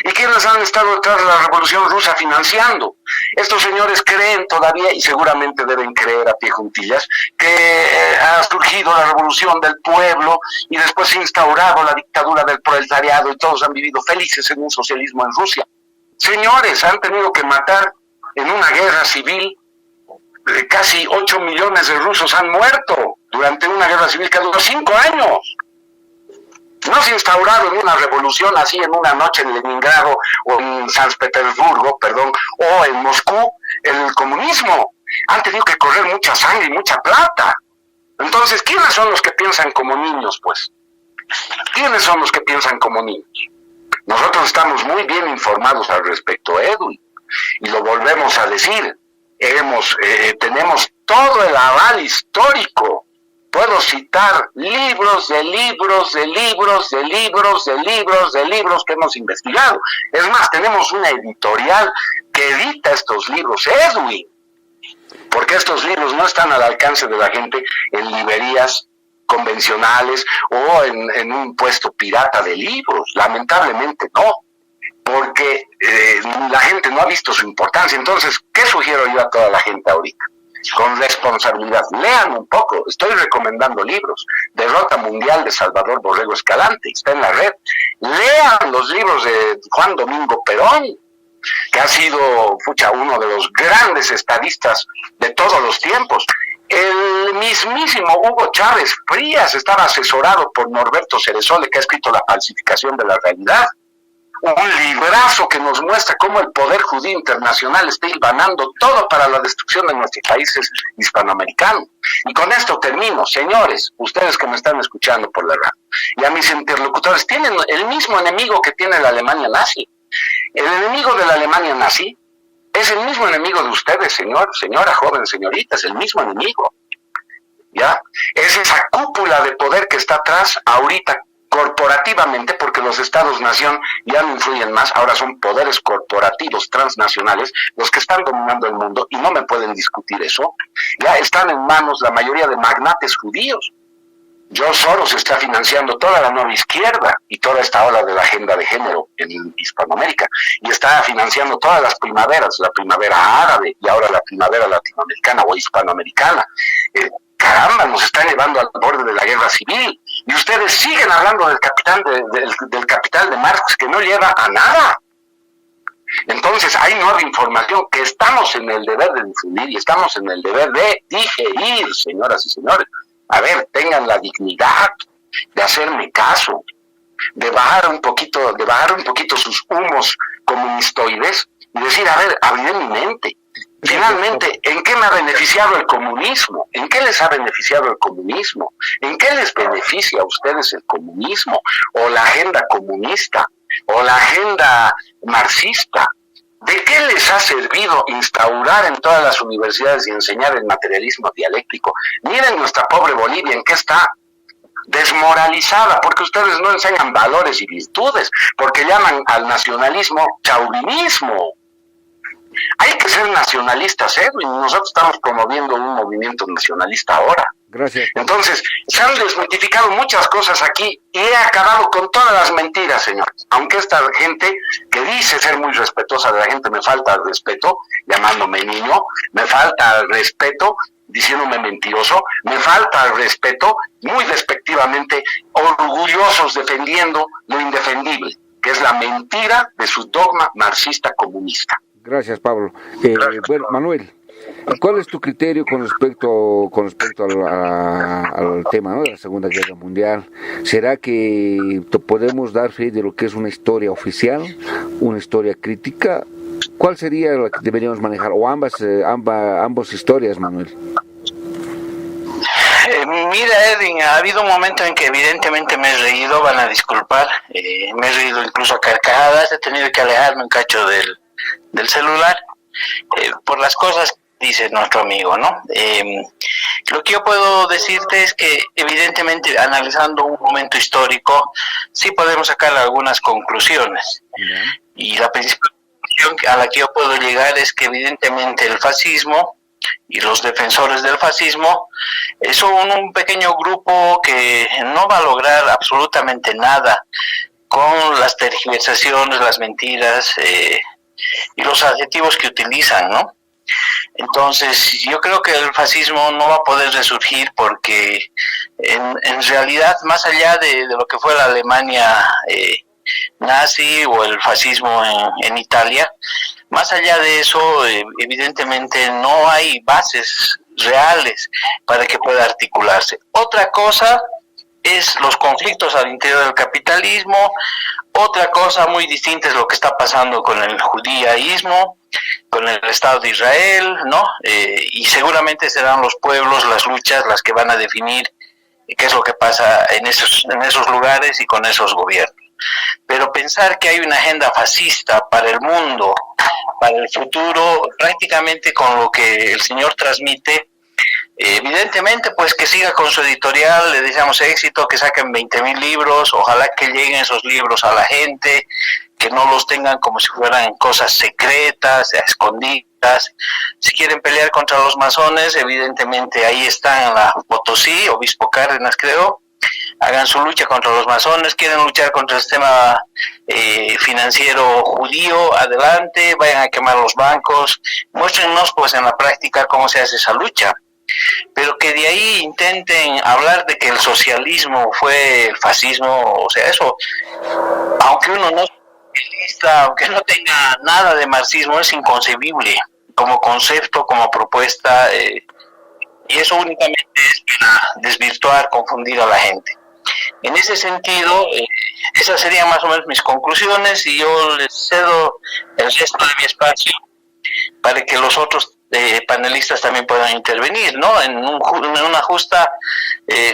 ¿Y quiénes han estado detrás de la Revolución Rusa financiando? Estos señores creen todavía, y seguramente deben creer a pie juntillas, que ha surgido la revolución del pueblo y después se ha instaurado la dictadura del proletariado y todos han vivido felices en un socialismo en Rusia. Señores, han tenido que matar en una guerra civil, casi 8 millones de rusos han muerto durante una guerra civil que duró 5 años. No se ha instaurado en una revolución así en una noche en Leningrado o en San Petersburgo, o en Moscú, el comunismo. Han tenido que correr mucha sangre y mucha plata. Entonces, ¿quiénes son los que piensan como niños, pues? ¿Quiénes son los que piensan como niños? Nosotros estamos muy bien informados al respecto, Edwin, y lo volvemos a decir. Tenemos todo el aval histórico. Puedo citar libros de libros de libros de libros de libros de libros que hemos investigado. Es más, tenemos una editorial que edita estos libros, Edwin, porque estos libros no están al alcance de la gente en librerías convencionales o en un puesto pirata de libros. Lamentablemente no, porque la gente no ha visto su importancia. Entonces, ¿qué sugiero yo a toda la gente ahorita? Con responsabilidad, lean un poco. Estoy recomendando libros. Derrota Mundial de Salvador Borrego Escalante, está en la red. Lean los libros de Juan Domingo Perón, que ha sido uno de los grandes estadistas de todos los tiempos. El mismísimo Hugo Chávez Frías estaba asesorado por Norberto Ceresole, que ha escrito La falsificación de la realidad. Un librazo que nos muestra cómo el poder judío internacional está hilvanando todo para la destrucción de nuestros países hispanoamericanos. Y con esto termino. Señores, ustedes que me están escuchando por la radio, y a mis interlocutores, tienen el mismo enemigo que tiene la Alemania nazi. El enemigo de la Alemania nazi es el mismo enemigo de ustedes, señora, joven, señorita, es el mismo enemigo. ¿Ya? Es esa cúpula de poder que está atrás ahorita corporativamente, porque los estados-nación ya no influyen más, ahora son poderes corporativos transnacionales los que están dominando el mundo, y no me pueden discutir eso. Ya están en manos la mayoría de magnates judíos. George Soros está financiando toda la nueva izquierda y toda esta ola de la agenda de género en Hispanoamérica, y está financiando todas las primaveras, la primavera árabe y ahora la primavera latinoamericana o hispanoamericana. Caramba, nos están llevando al borde de la guerra civil, y ustedes siguen hablando del capital de Marx, que no lleva a nada. Entonces hay nueva información que estamos en el deber de difundir y estamos en el deber de digerir, señoras y señores. A ver, tengan la dignidad de hacerme caso, de bajar un poquito sus humos comunistoides y decir, a ver, abriré mi mente. Finalmente, ¿en qué me ha beneficiado el comunismo? ¿En qué les ha beneficiado el comunismo? ¿En qué les beneficia a ustedes el comunismo? ¿O la agenda comunista? ¿O la agenda marxista? ¿De qué les ha servido instaurar en todas las universidades y enseñar el materialismo dialéctico? Miren nuestra pobre Bolivia, ¿en qué está? Desmoralizada, porque ustedes no enseñan valores y virtudes, porque llaman al nacionalismo chauvinismo. Hay que ser nacionalistas, Edwin. Nosotros estamos promoviendo un movimiento nacionalista ahora. Gracias. Entonces, se han desmitificado muchas cosas aquí y he acabado con todas las mentiras, señores. Aunque esta gente que dice ser muy respetuosa de la gente me falta el respeto, llamándome niño, me falta el respeto, diciéndome mentiroso, me falta el respeto, muy despectivamente, orgullosos defendiendo lo indefendible, que es la mentira de su dogma marxista comunista. Gracias, Pablo. Bueno, Manuel, ¿cuál es tu criterio con respecto al tema, ¿no?, de la Segunda Guerra Mundial? ¿Será que podemos dar fe de lo que es una historia oficial, una historia crítica? ¿Cuál sería la que deberíamos manejar? ¿O ambas historias, Manuel? Mira, Edwin, ha habido un momento en que evidentemente me he reído, van a disculpar, me he reído incluso a carcajadas, he tenido que alejarme un cacho del celular por las cosas que dice nuestro amigo, ¿no? Lo que yo puedo decirte es que evidentemente analizando un momento histórico sí podemos sacar algunas conclusiones. Y la principal conclusión a la que yo puedo llegar es que evidentemente el fascismo y los defensores del fascismo son un pequeño grupo que no va a lograr absolutamente nada con las tergiversaciones, las mentiras y los adjetivos que utilizan, ¿no? Entonces, yo creo que el fascismo no va a poder resurgir porque en realidad, más allá de lo que fue la Alemania nazi o el fascismo en Italia, más allá de eso, evidentemente no hay bases reales para que pueda articularse. Otra cosa es los conflictos al interior del capitalismo, otra cosa muy distinta es lo que está pasando con el judaísmo, con el Estado de Israel, ¿no? Y seguramente serán los pueblos, las luchas, las que van a definir qué es lo que pasa en esos lugares y con esos gobiernos. Pero pensar que hay una agenda fascista para el mundo, para el futuro, prácticamente con lo que el señor transmite, evidentemente pues que siga con su editorial, le deseamos éxito, que saquen 20,000 libros, ojalá que lleguen esos libros a la gente, que no los tengan como si fueran cosas secretas, escondidas. Si quieren pelear contra los masones, evidentemente ahí están en la Potosí, Obispo Cárdenas creo, hagan su lucha contra los masones. Quieren luchar contra el sistema financiero judío, adelante, vayan a quemar los bancos, muéstrennos pues en la práctica cómo se hace esa lucha. Pero que de ahí intenten hablar de que el socialismo fue el fascismo, o sea, eso, aunque uno no sea socialista, aunque no tenga nada de marxismo, es inconcebible como concepto, como propuesta, y eso únicamente es para desvirtuar, confundir a la gente. En ese sentido, esas serían más o menos mis conclusiones y yo les cedo el resto de mi espacio para que los otros panelistas también puedan intervenir, ¿no? En una justa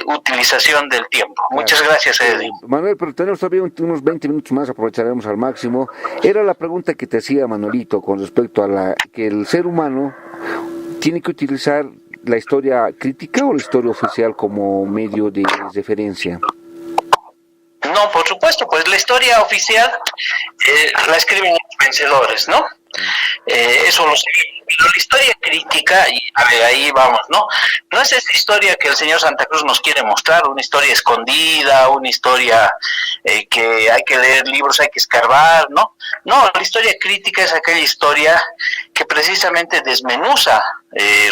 utilización del tiempo. Muchas gracias, Edwin. Manuel, pero tenemos todavía unos 20 minutos más, aprovecharemos al máximo. Era la pregunta que te hacía Manuelito con respecto a que el ser humano tiene que utilizar la historia crítica o la historia oficial como medio de referencia. No, por supuesto, pues la historia oficial la escriben los vencedores, ¿no? Eso lo sé. Pero la historia crítica, y a ver, ahí vamos, ¿no? No es esa historia que el señor Santa Cruz nos quiere mostrar, una historia escondida, una historia que hay que leer libros, hay que escarbar, ¿no? No, la historia crítica es aquella historia que que precisamente desmenuza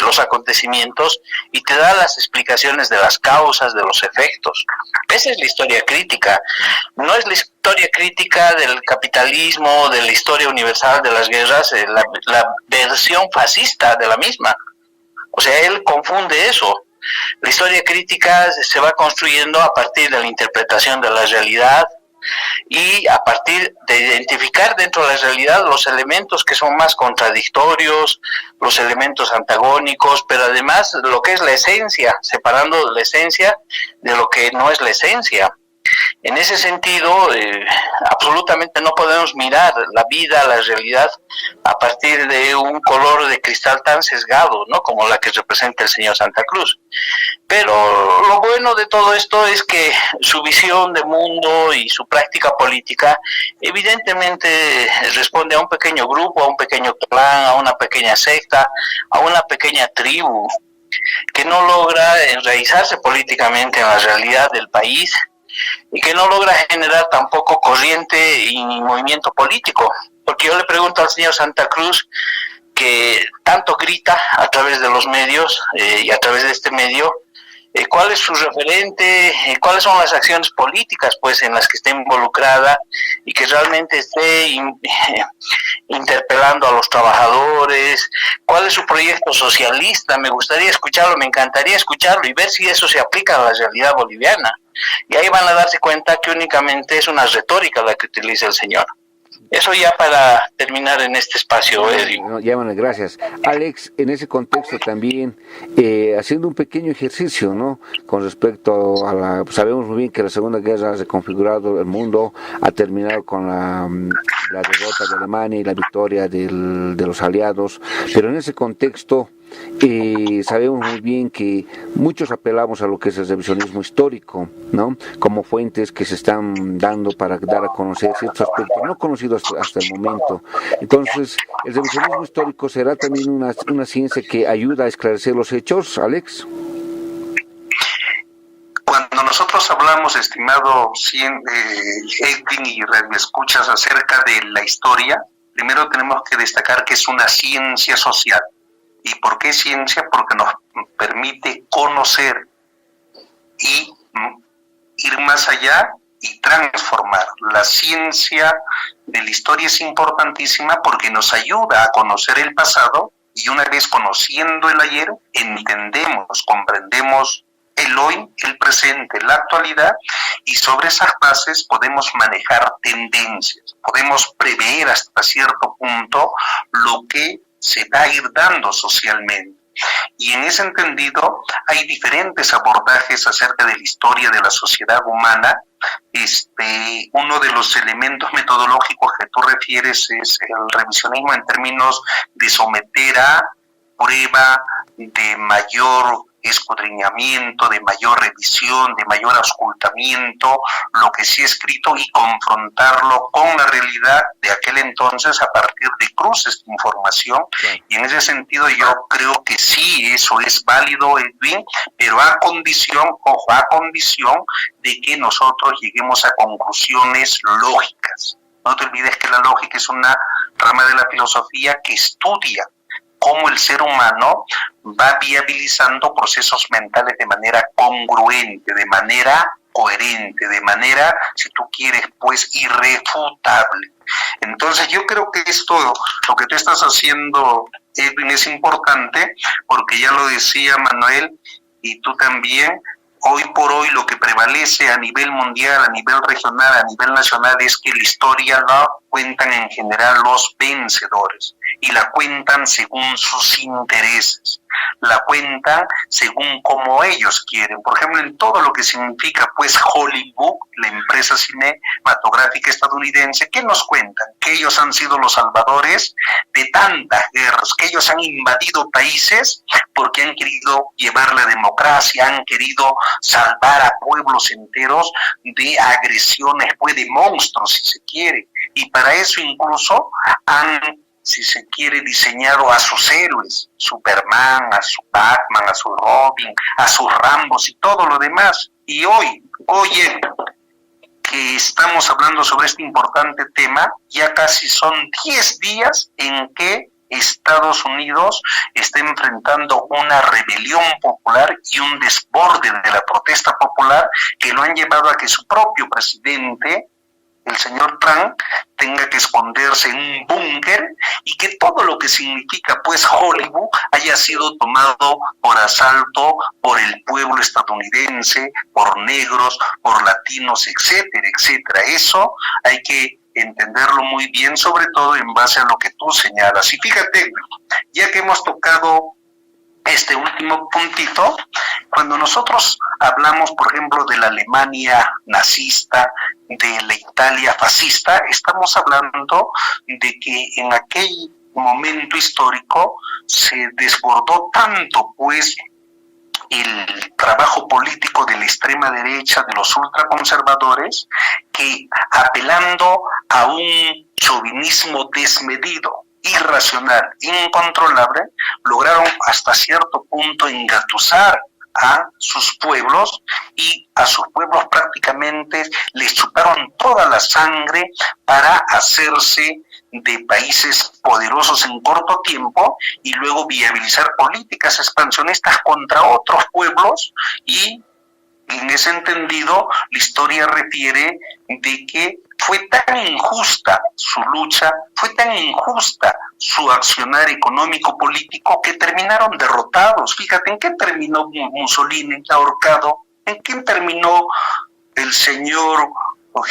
los acontecimientos y te da las explicaciones de las causas, de los efectos. Esa es la historia crítica. No es la historia crítica del capitalismo, de la historia universal de las guerras, la versión fascista de la misma. O sea, él confunde eso. La historia crítica se va construyendo a partir de la interpretación de la realidad y a partir de identificar dentro de la realidad los elementos que son más contradictorios, los elementos antagónicos, pero además lo que es la esencia, separando la esencia de lo que no es la esencia. En ese sentido, absolutamente no podemos mirar la vida, la realidad, a partir de un color de cristal tan sesgado, ¿no?, como la que representa el señor Santa Cruz. Pero lo bueno de todo esto es que su visión de mundo y su práctica política evidentemente responde a un pequeño grupo, a un pequeño clan, a una pequeña secta, a una pequeña tribu, que no logra enraizarse políticamente en la realidad del país, y que no logra generar tampoco corriente y movimiento político. Porque yo le pregunto al señor Santa Cruz, que tanto grita a través de los medios y a través de este medio, ¿cuál es su referente? ¿Cuáles son las acciones políticas pues en las que esté involucrada y que realmente esté interpelando a los trabajadores? ¿Cuál es su proyecto socialista? Me gustaría escucharlo, me encantaría escucharlo y ver si eso se aplica a la realidad boliviana. Y ahí van a darse cuenta que únicamente es una retórica la que utiliza el señor. Eso ya para terminar en este espacio, Edwin. No, llámale, gracias. Alex, en ese contexto también, haciendo un pequeño ejercicio, ¿no?, con respecto a la... Sabemos muy bien que la Segunda Guerra ha reconfigurado el mundo, ha terminado con la derrota de Alemania y la victoria de los aliados, pero en ese contexto sabemos muy bien que muchos apelamos a lo que es el revisionismo histórico, ¿no?, como fuentes que se están dando para dar a conocer ciertos aspectos no conocidos hasta el momento. Entonces, ¿el revisionismo histórico será también una ciencia que ayuda a esclarecer los hechos, Alex? Cuando nosotros hablamos, estimado Edwin y radioescuchas, acerca de la historia, primero tenemos que destacar que es una ciencia social. ¿Y por qué ciencia? Porque nos permite conocer y ir más allá y transformar. La ciencia de la historia es importantísima porque nos ayuda a conocer el pasado y una vez conociendo el ayer, entendemos, comprendemos el hoy, el presente, la actualidad, y sobre esas bases podemos manejar tendencias, podemos prever hasta cierto punto lo que se va a ir dando socialmente. Y en ese entendido hay diferentes abordajes acerca de la historia de la sociedad humana. Uno de los elementos metodológicos que tú refieres es el revisionismo en términos de someter a prueba, de mayor escudriñamiento, de mayor revisión, de mayor auscultamiento, lo que sí ha escrito y confrontarlo con la realidad de aquel entonces a partir de cruces de información. Sí. Y en ese sentido yo creo que sí, eso es válido, Edwin, pero a condición de que nosotros lleguemos a conclusiones lógicas. No te olvides que la lógica es una rama de la filosofía que estudia cómo el ser humano va viabilizando procesos mentales de manera congruente, de manera coherente, de manera, si tú quieres, pues irrefutable. Entonces yo creo que esto, lo que tú estás haciendo, Edwin, es importante, porque ya lo decía Manuel, y tú también, hoy por hoy lo que prevalece a nivel mundial, a nivel regional, a nivel nacional, es que la historia la cuentan en general los vencedores y la cuentan según sus intereses, la cuentan según como ellos quieren. Por ejemplo, en todo lo que significa pues Hollywood, la empresa cinematográfica estadounidense, ¿qué nos cuentan? Que ellos han sido los salvadores de tantas guerras, que ellos han invadido países porque han querido llevar la democracia, han querido salvar a pueblos enteros de agresiones, pues de monstruos, si se quiere. Y para eso incluso han, si se quiere, diseñado a sus héroes, Superman, a su Batman, a su Robin, a sus Rambos y todo lo demás. Y hoy, oye, que estamos hablando sobre este importante tema, ya casi son 10 días en que Estados Unidos está enfrentando una rebelión popular y un desborde de la protesta popular que lo han llevado a que su propio presidente, el señor Trump, tenga que esconderse en un búnker y que todo lo que significa pues Hollywood haya sido tomado por asalto por el pueblo estadounidense, por negros, por latinos, etcétera, etcétera. Eso hay que entenderlo muy bien, sobre todo en base a lo que tú señalas. Y fíjate, ya que hemos tocado este último puntito, cuando nosotros hablamos, por ejemplo, de la Alemania nazista, de la Italia fascista, estamos hablando de que en aquel momento histórico se desbordó tanto, pues, el trabajo político de la extrema derecha, de los ultraconservadores, que apelando a un chauvinismo desmedido, irracional, incontrolable, lograron hasta cierto punto engatusar a sus pueblos, y a sus pueblos prácticamente les chuparon toda la sangre para hacerse de países poderosos en corto tiempo y luego viabilizar políticas expansionistas contra otros pueblos. Y en ese entendido la historia refiere de que fue tan injusta su lucha, fue tan injusta su accionar económico-político que terminaron derrotados. Fíjate, ¿en qué terminó Mussolini ahorcado? ¿En qué terminó el señor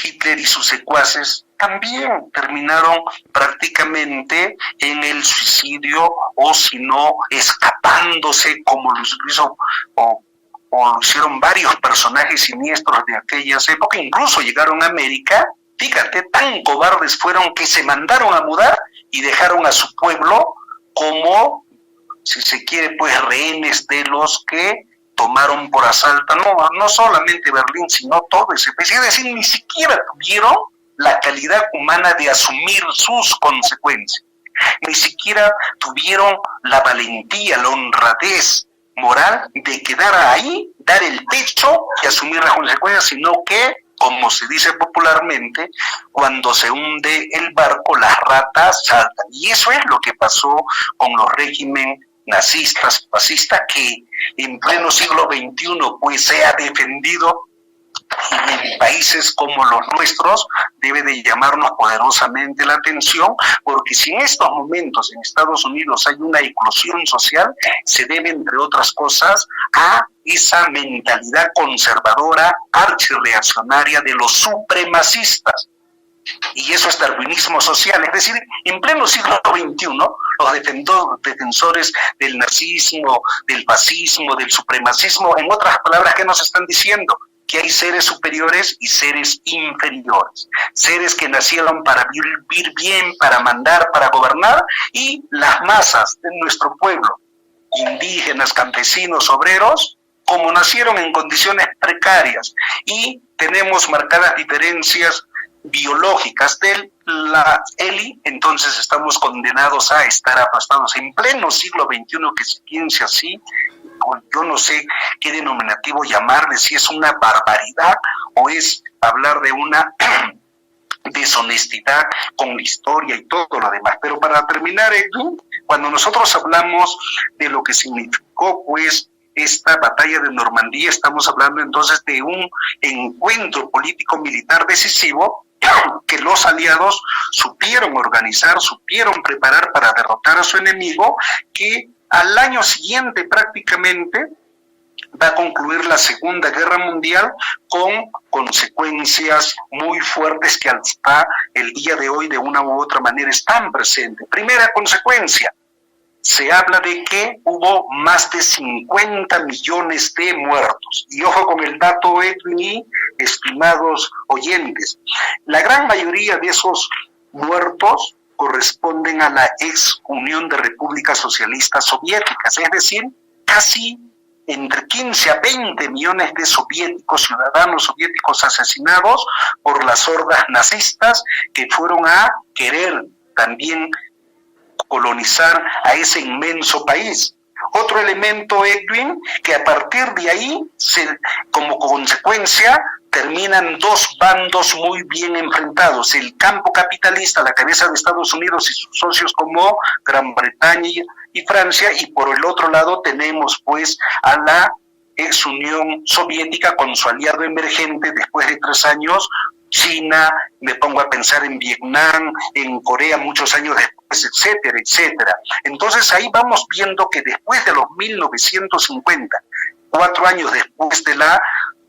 Hitler y sus secuaces? También terminaron prácticamente en el suicidio, o si no, escapándose, como lo hizo o lo hicieron varios personajes siniestros de aquellas épocas. Incluso llegaron a América. Fíjate, tan cobardes fueron que se mandaron a mudar y dejaron a su pueblo como, si se quiere, pues rehenes de los que tomaron por asalto, no solamente Berlín, sino todo ese país. Es decir, ni siquiera tuvieron la calidad humana de asumir sus consecuencias. Ni siquiera tuvieron la valentía, la honradez moral de quedar ahí, dar el pecho y asumir las consecuencias, sino que, como se dice popularmente, cuando se hunde el barco, las ratas saltan. Y eso es lo que pasó con los regímenes nazistas, fascistas, que en pleno siglo XXI pues se ha defendido, y en países como los nuestros debe de llamarnos poderosamente la atención, porque si en estos momentos en Estados Unidos hay una eclosión social, se debe, entre otras cosas, a esa mentalidad conservadora, archirreaccionaria de los supremacistas. Y eso es darwinismo social. Es decir, en pleno siglo XXI, los defensores del nazismo, del fascismo, del supremacismo, en otras palabras, ¿qué nos están diciendo? Que hay seres superiores y seres inferiores, seres que nacieron para vivir bien, para mandar, para gobernar, y las masas de nuestro pueblo, indígenas, campesinos, obreros, como nacieron en condiciones precarias, y tenemos marcadas diferencias biológicas de la élite, entonces estamos condenados a estar aplastados en pleno siglo XXI, que se piense así. Yo no sé qué denominativo llamarle, si es una barbaridad o es hablar de una deshonestidad con la historia y todo lo demás. Pero para terminar, cuando nosotros hablamos de lo que significó pues esta batalla de Normandía, estamos hablando entonces de un encuentro político-militar decisivo que los aliados supieron organizar, supieron preparar para derrotar a su enemigo, que al año siguiente prácticamente va a concluir la Segunda Guerra Mundial con consecuencias muy fuertes que hasta el día de hoy de una u otra manera están presentes. Primera consecuencia, se habla de que hubo más de 50 millones de muertos. Y ojo con el dato, Edwin y estimados oyentes, la gran mayoría de esos muertos corresponden a la ex Unión de Repúblicas Socialistas Soviéticas, es decir, casi entre 15 a 20 millones de soviéticos, ciudadanos soviéticos asesinados por las hordas nazistas que fueron a querer también colonizar a ese inmenso país. Otro elemento, Edwin, que a partir de ahí, como consecuencia, terminan dos bandos muy bien enfrentados. El campo capitalista, a la cabeza de Estados Unidos y sus socios como Gran Bretaña y Francia, y por el otro lado tenemos pues a la ex Unión Soviética con su aliado emergente después de 3 años, China, me pongo a pensar en Vietnam, en Corea muchos años después, etcétera, etcétera. Entonces ahí vamos viendo que después de los 1950, 4 años después de la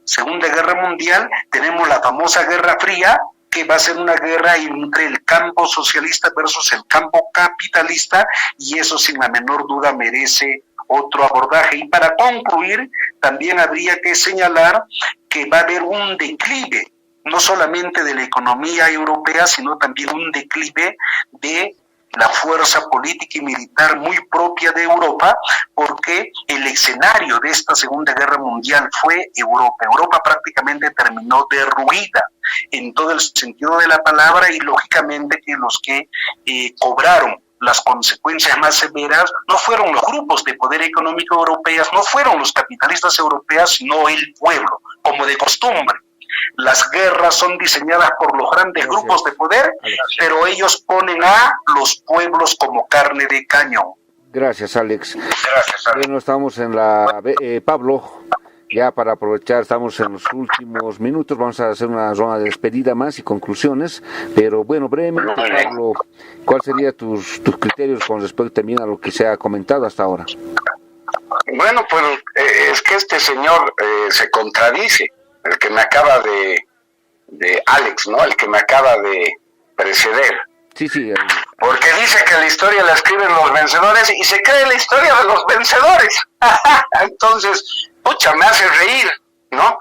Segunda Guerra Mundial, tenemos la famosa Guerra Fría, que va a ser una guerra entre el campo socialista versus el campo capitalista, y eso sin la menor duda merece otro abordaje. Y para concluir, también habría que señalar que va a haber un declive, no solamente de la economía europea, sino también un declive de la fuerza política y militar muy propia de Europa, porque el escenario de esta Segunda Guerra Mundial fue Europa. Europa prácticamente terminó derruida en todo el sentido de la palabra, y lógicamente que los que cobraron las consecuencias más severas no fueron los grupos de poder económico europeos, no fueron los capitalistas europeos, sino el pueblo, como de costumbre. Las guerras son diseñadas por los grandes grupos de poder, pero ellos ponen a los pueblos como carne de cañón. Gracias, Alex. Bueno, estamos en la... Pablo, ya para aprovechar, estamos en los últimos minutos, vamos a hacer una ronda de despedida más y conclusiones, pero bueno, brevemente, Pablo, ¿cuáles serían tus criterios con respecto también a lo que se ha comentado hasta ahora? Bueno, pues es que este señor se contradice, el que me acaba de Alex, ¿no? El que me acaba de preceder. Sí. Porque dice que la historia la escriben los vencedores y se cree la historia de los vencedores. Entonces, pucha, me hace reír, ¿no?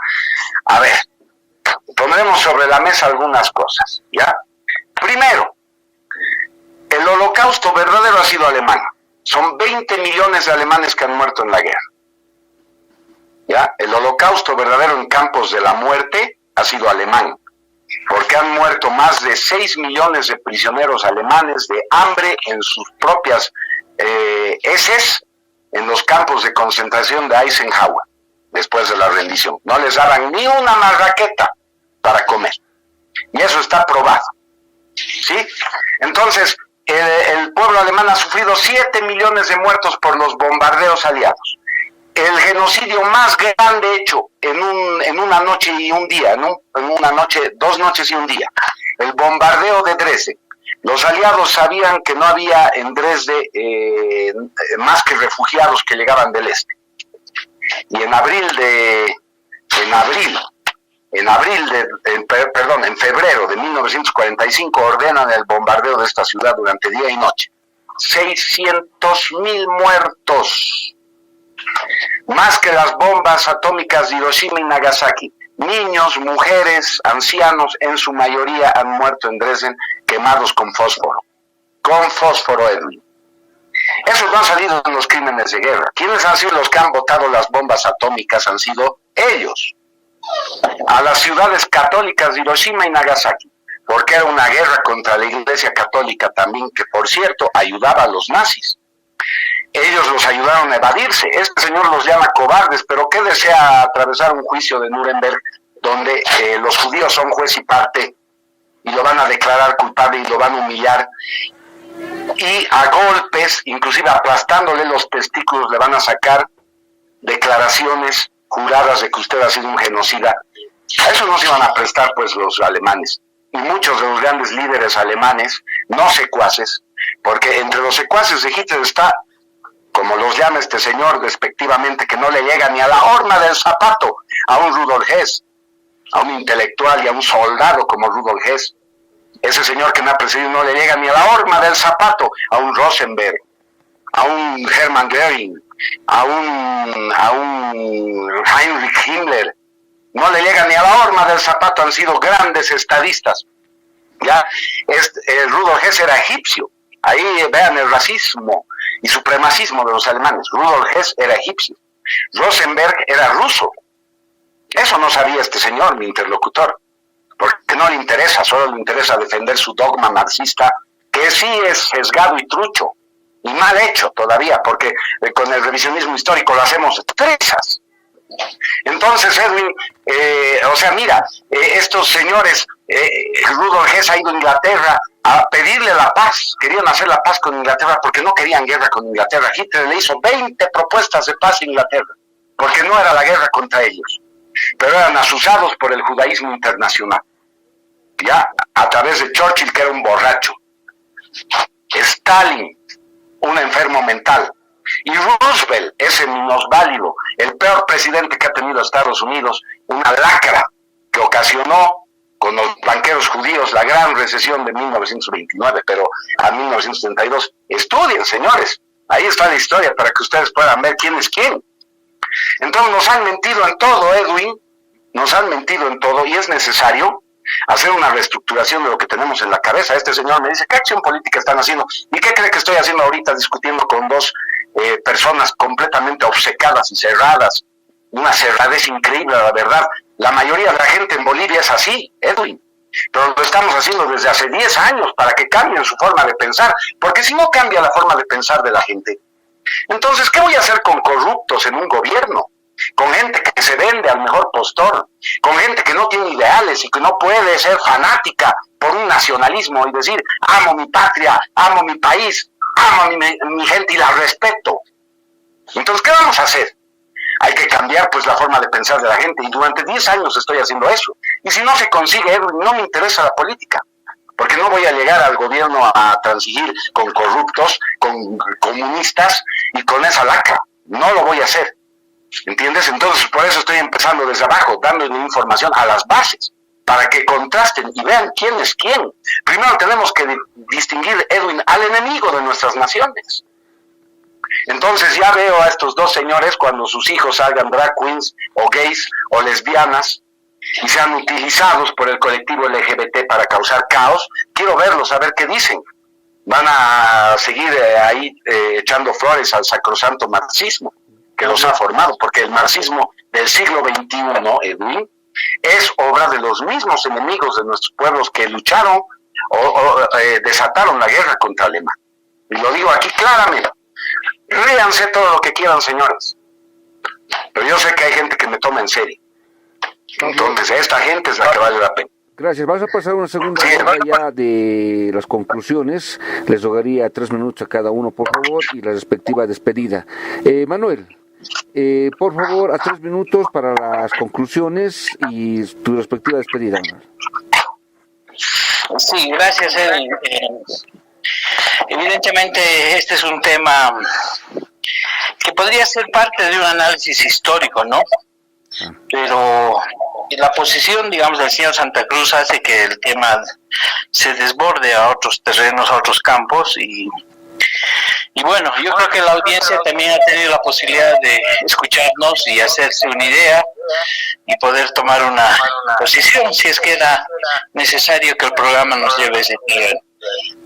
A ver, pondremos sobre la mesa algunas cosas, ¿ya? Primero, el holocausto verdadero ha sido alemán. Son 20 millones de alemanes que han muerto en la guerra. ¿Ya? El holocausto verdadero en campos de la muerte ha sido alemán, porque han muerto más de 6 millones de prisioneros alemanes de hambre en sus propias heces en los campos de concentración de Eisenhower, después de la rendición. No les daban ni una marraqueta para comer. Y eso está probado. ¿Sí? Entonces, el pueblo alemán ha sufrido 7 millones de muertos por los bombardeos aliados. El genocidio más grande hecho en una noche y un día, en una noche, 2 noches y un día. El bombardeo de Dresde. Los aliados sabían que no había en Dresde más que refugiados que llegaban del este. Y en febrero de 1945 ordenan el bombardeo de esta ciudad durante día y noche. 600,000 muertos. Más que las bombas atómicas de Hiroshima y Nagasaki. Niños, mujeres, ancianos, en su mayoría han muerto en Dresden quemados con fósforo. Con fósforo, Edwin. Esos no han salido en los crímenes de guerra. ¿Quiénes han sido los que han botado las bombas atómicas? Han sido ellos. A las ciudades católicas de Hiroshima y Nagasaki. Porque era una guerra contra la Iglesia Católica también, que por cierto ayudaba a los nazis. Ellos los ayudaron a evadirse. Este señor los llama cobardes, pero ¿qué desea atravesar un juicio de Nuremberg donde los judíos son juez y parte y lo van a declarar culpable y lo van a humillar? Y a golpes, inclusive aplastándole los testículos, le van a sacar declaraciones juradas de que usted ha sido un genocida. A eso no se iban a prestar pues los alemanes. Y muchos de los grandes líderes alemanes, no secuaces, porque entre los secuaces de Hitler está, como los llama este señor despectivamente, que no le llega ni a la horma del zapato a un Rudolf Hess, a un intelectual y a un soldado como Rudolf Hess. Ese señor que me ha precedido no le llega ni a la horma del zapato a un Rosenberg, a un Hermann Göring, a un Heinrich Himmler. No le llega ni a la horma del zapato, han sido grandes estadistas. Ya, Rudolf Hess era egipcio. Ahí vean el racismo y supremacismo de los alemanes. Rudolf Hess era egipcio. Rosenberg era ruso. Eso no sabía este señor, mi interlocutor, porque no le interesa, solo le interesa defender su dogma marxista, que sí es sesgado y trucho, y mal hecho todavía, porque con el revisionismo histórico lo hacemos trizas. Entonces, Edwin, mira, estos señores, Rudolf Hess ha ido a Inglaterra a pedirle la paz, querían hacer la paz con Inglaterra porque no querían guerra con Inglaterra. Hitler le hizo 20 propuestas de paz a Inglaterra, porque no era la guerra contra ellos, pero eran asusados por el judaísmo internacional, ya a través de Churchill, que era un borracho, Stalin, un enfermo mental, y Roosevelt, ese minusválido, el peor presidente que ha tenido Estados Unidos, una lacra que ocasionó con los banqueros judíos la gran recesión de 1929, pero a 1932. Estudien, señores, ahí está la historia para que ustedes puedan ver quién es quién. Entonces nos han mentido en todo, Edwin, nos han mentido en todo, y es necesario hacer una reestructuración de lo que tenemos en la cabeza. Este señor me dice, ¿qué acción política están haciendo? ¿Y qué cree que estoy haciendo ahorita discutiendo con dos personas completamente obcecadas y cerradas? Una cerradez increíble, la verdad. La mayoría de la gente en Bolivia es así, Edwin. Pero lo estamos haciendo desde hace 10 años para que cambien su forma de pensar, porque si no cambia la forma de pensar de la gente, entonces, ¿qué voy a hacer con corruptos en un gobierno? Con gente que se vende al mejor postor, con gente que no tiene ideales y que no puede ser fanática por un nacionalismo y decir, amo mi patria, amo mi país, amo a mi gente y la respeto. Entonces, ¿qué vamos a hacer? Hay que cambiar pues la forma de pensar de la gente, y durante 10 años estoy haciendo eso. Y si no se consigue, no me interesa la política, porque no voy a llegar al gobierno a transigir con corruptos, con comunistas y con esa lacra. No lo voy a hacer, ¿entiendes? Entonces por eso estoy empezando desde abajo, dándole información a las bases, para que contrasten y vean quién es quién. Primero tenemos que distinguir, Edwin, al enemigo de nuestras naciones. Entonces ya veo a estos dos señores cuando sus hijos salgan drag queens o gays o lesbianas y sean utilizados por el colectivo LGBT para causar caos. Quiero verlos, a ver qué dicen. Van a seguir ahí echando flores al sacrosanto marxismo que los ha formado, porque el marxismo del siglo XXI, Edwin, es obra de los mismos enemigos de nuestros pueblos que lucharon o desataron la guerra contra Alemania. Y lo digo aquí claramente. Ríanse todo lo que quieran, señores, pero yo sé que hay gente que me toma en serio. Entonces esta gente es la que vale la pena. Gracias. Vamos a pasar a una segunda ronda ya de las conclusiones. Les rogaría 3 minutos a cada uno, por favor, y la respectiva despedida. Manuel, por favor, a 3 minutos para las conclusiones y tu respectiva despedida. Sí, gracias, Edwin. Evidentemente este es un tema que podría ser parte de un análisis histórico, ¿no? Pero la posición, digamos, del señor Santa Cruz hace que el tema se desborde a otros terrenos, a otros campos, y bueno, yo creo que la audiencia también ha tenido la posibilidad de escucharnos y hacerse una idea y poder tomar una posición si es que era necesario que el programa nos lleve a ese terreno.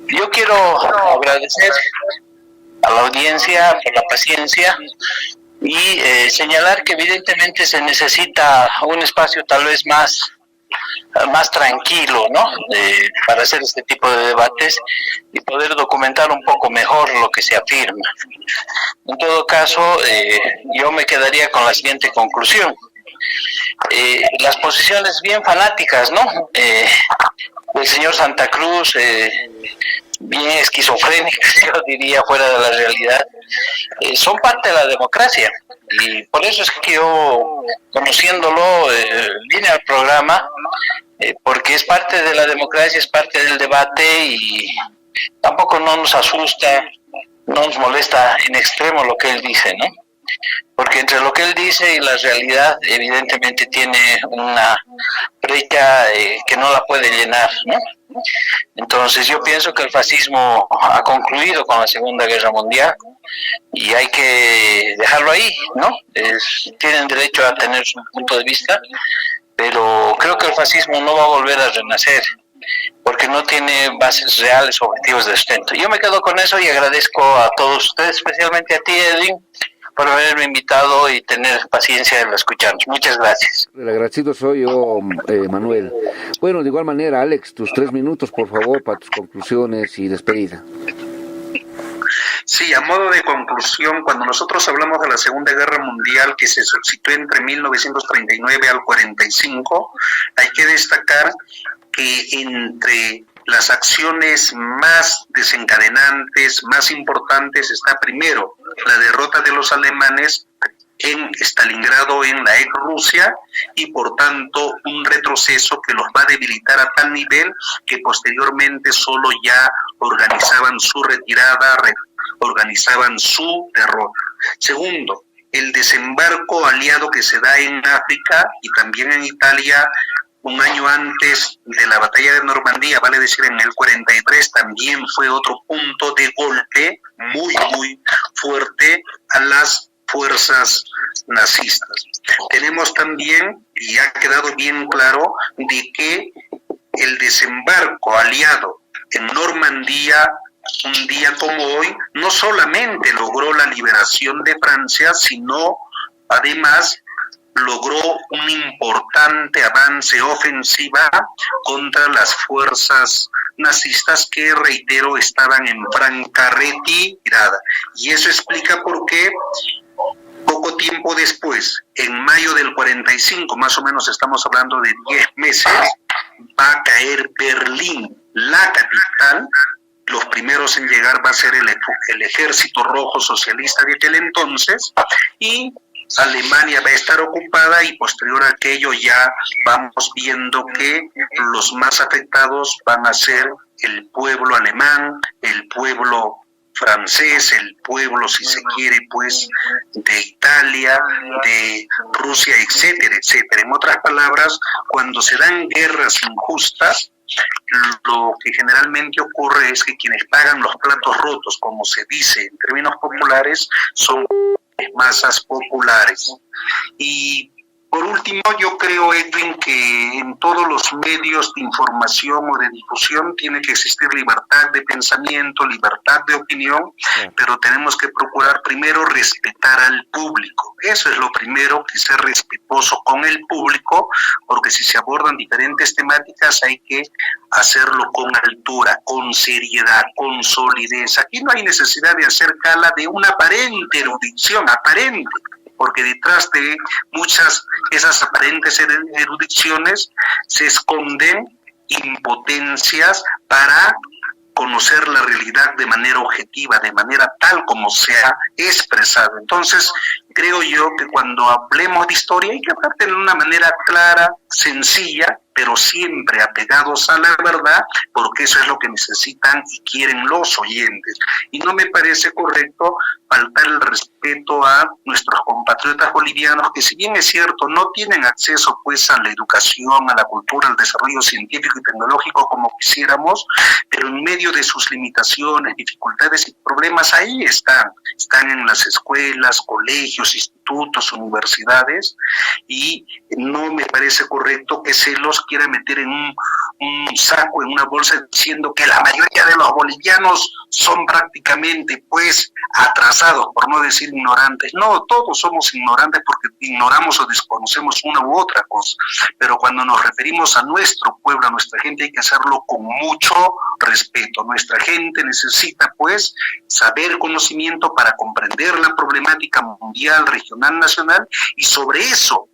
Yo quiero agradecer a la audiencia por la paciencia y señalar que evidentemente se necesita un espacio tal vez más tranquilo, ¿no? Para hacer este tipo de debates y poder documentar un poco mejor lo que se afirma. En todo caso, yo me quedaría con la siguiente conclusión. Las posiciones bien fanáticas, ¿no? El señor Santa Cruz, bien esquizofrénicas, yo diría, fuera de la realidad, son parte de la democracia. Y por eso es que yo, conociéndolo, vine al programa, porque es parte de la democracia, es parte del debate, y tampoco no nos asusta, no nos molesta en extremo lo que él dice, ¿no? Porque entre lo que él dice y la realidad evidentemente tiene una brecha que no la puede llenar, ¿no? Entonces yo pienso que el fascismo ha concluido con la Segunda Guerra Mundial y hay que dejarlo ahí, ¿no? Tienen derecho a tener su punto de vista, pero creo que el fascismo no va a volver a renacer porque no tiene bases reales o objetivos de sustento. Yo me quedo con eso y agradezco a todos ustedes, especialmente a ti, Edwin, por haberme invitado y tener paciencia en escucharnos. Muchas gracias. El agradecido soy yo, Manuel. Bueno, de igual manera, Alex, tus 3 minutos, por favor, para tus conclusiones y despedida. Sí, a modo de conclusión, cuando nosotros hablamos de la Segunda Guerra Mundial que se suscitó entre 1939 al 45, hay que destacar que entre las acciones más desencadenantes, más importantes, está primero la derrota de los alemanes en Stalingrado, en la ex Rusia, y por tanto un retroceso que los va a debilitar a tal nivel que posteriormente solo ya organizaban su retirada, organizaban su derrota. Segundo, el desembarco aliado que se da en África y también en Italia un año antes de la batalla de Normandía, vale decir en el 43, también fue otro punto de golpe muy fuerte a las fuerzas nazistas. Tenemos también, y ha quedado bien claro, de que el desembarco aliado en Normandía, un día como hoy, no solamente logró la liberación de Francia, sino además logró un importante avance ofensiva contra las fuerzas nazistas que, reitero, estaban en franca retirada. Y eso explica por qué poco tiempo después, en mayo del 45, más o menos estamos hablando de 10 meses, va a caer Berlín, la capital. Los primeros en llegar va a ser el Ejército Rojo Socialista de aquel entonces, y Alemania va a estar ocupada, y posterior a aquello ya vamos viendo que los más afectados van a ser el pueblo alemán, el pueblo francés, el pueblo, si se quiere, pues, de Italia, de Rusia, etcétera, etcétera. En otras palabras, cuando se dan guerras injustas, lo que generalmente ocurre es que quienes pagan los platos rotos, como se dice en términos populares, son masas populares. Y por último, yo creo, Edwin, que en todos los medios de información o de difusión tiene que existir libertad de pensamiento, libertad de opinión, pero tenemos que procurar primero respetar al público. Eso es lo primero, que ser respetuoso con el público, porque si se abordan diferentes temáticas hay que hacerlo con altura, con seriedad, con solidez. Aquí no hay necesidad de hacer gala de una aparente erudición, aparente, porque detrás de muchas esas aparentes erudiciones se esconden impotencias para conocer la realidad de manera objetiva, de manera tal como se ha expresado. Entonces, creo yo que cuando hablemos de historia hay que hablar de una manera clara, sencilla, pero siempre apegados a la verdad, porque eso es lo que necesitan y quieren los oyentes. Y no me parece correcto faltar el respeto a nuestros compatriotas bolivianos, que si bien es cierto, no tienen acceso pues a la educación, a la cultura, al desarrollo científico y tecnológico como quisiéramos, pero en medio de sus limitaciones, dificultades y problemas, ahí están en las escuelas, colegios, institutos, universidades, y no me parece correcto que se los quiera meter en un saco, en una bolsa, diciendo que la mayoría de los bolivianos son prácticamente pues atrasados, por no decir ignorantes. No, todos somos ignorantes porque ignoramos o desconocemos una u otra cosa, pero cuando nos referimos a nuestro pueblo, a nuestra gente, hay que hacerlo con mucho respeto. Nuestra gente necesita pues saber conocimiento para comprender la problemática mundial, regional, nacional, y sobre eso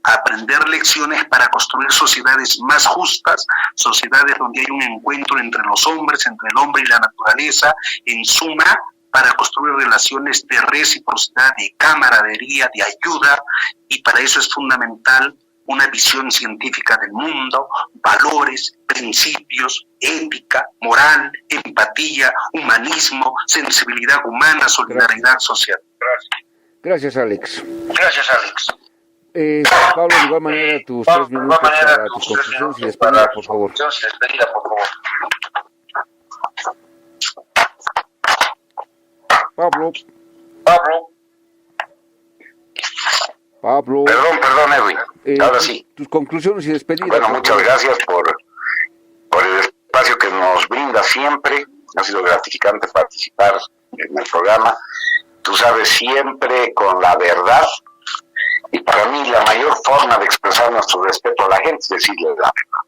aprender lecciones para construir sociedades más justas, sociedades donde hay un encuentro entre los hombres, entre el hombre y la naturaleza, en suma, para construir relaciones de reciprocidad, de camaradería, de ayuda, y para eso es fundamental una visión científica del mundo, valores, principios, ética, moral, empatía, humanismo, sensibilidad humana, solidaridad social. Gracias, Alex. Gracias, Alex. Pablo, de igual manera, tus 3 minutos para tus conclusiones y despedida, por favor. Pablo. Perdón, Edwin. Ahora sí. Tus conclusiones y despedida. Bueno, muchas gracias por el espacio que nos brinda siempre. Ha sido gratificante participar en el programa. Tú sabes, siempre con la verdad. Y para mí la mayor forma de expresar nuestro respeto a la gente es decirle la verdad.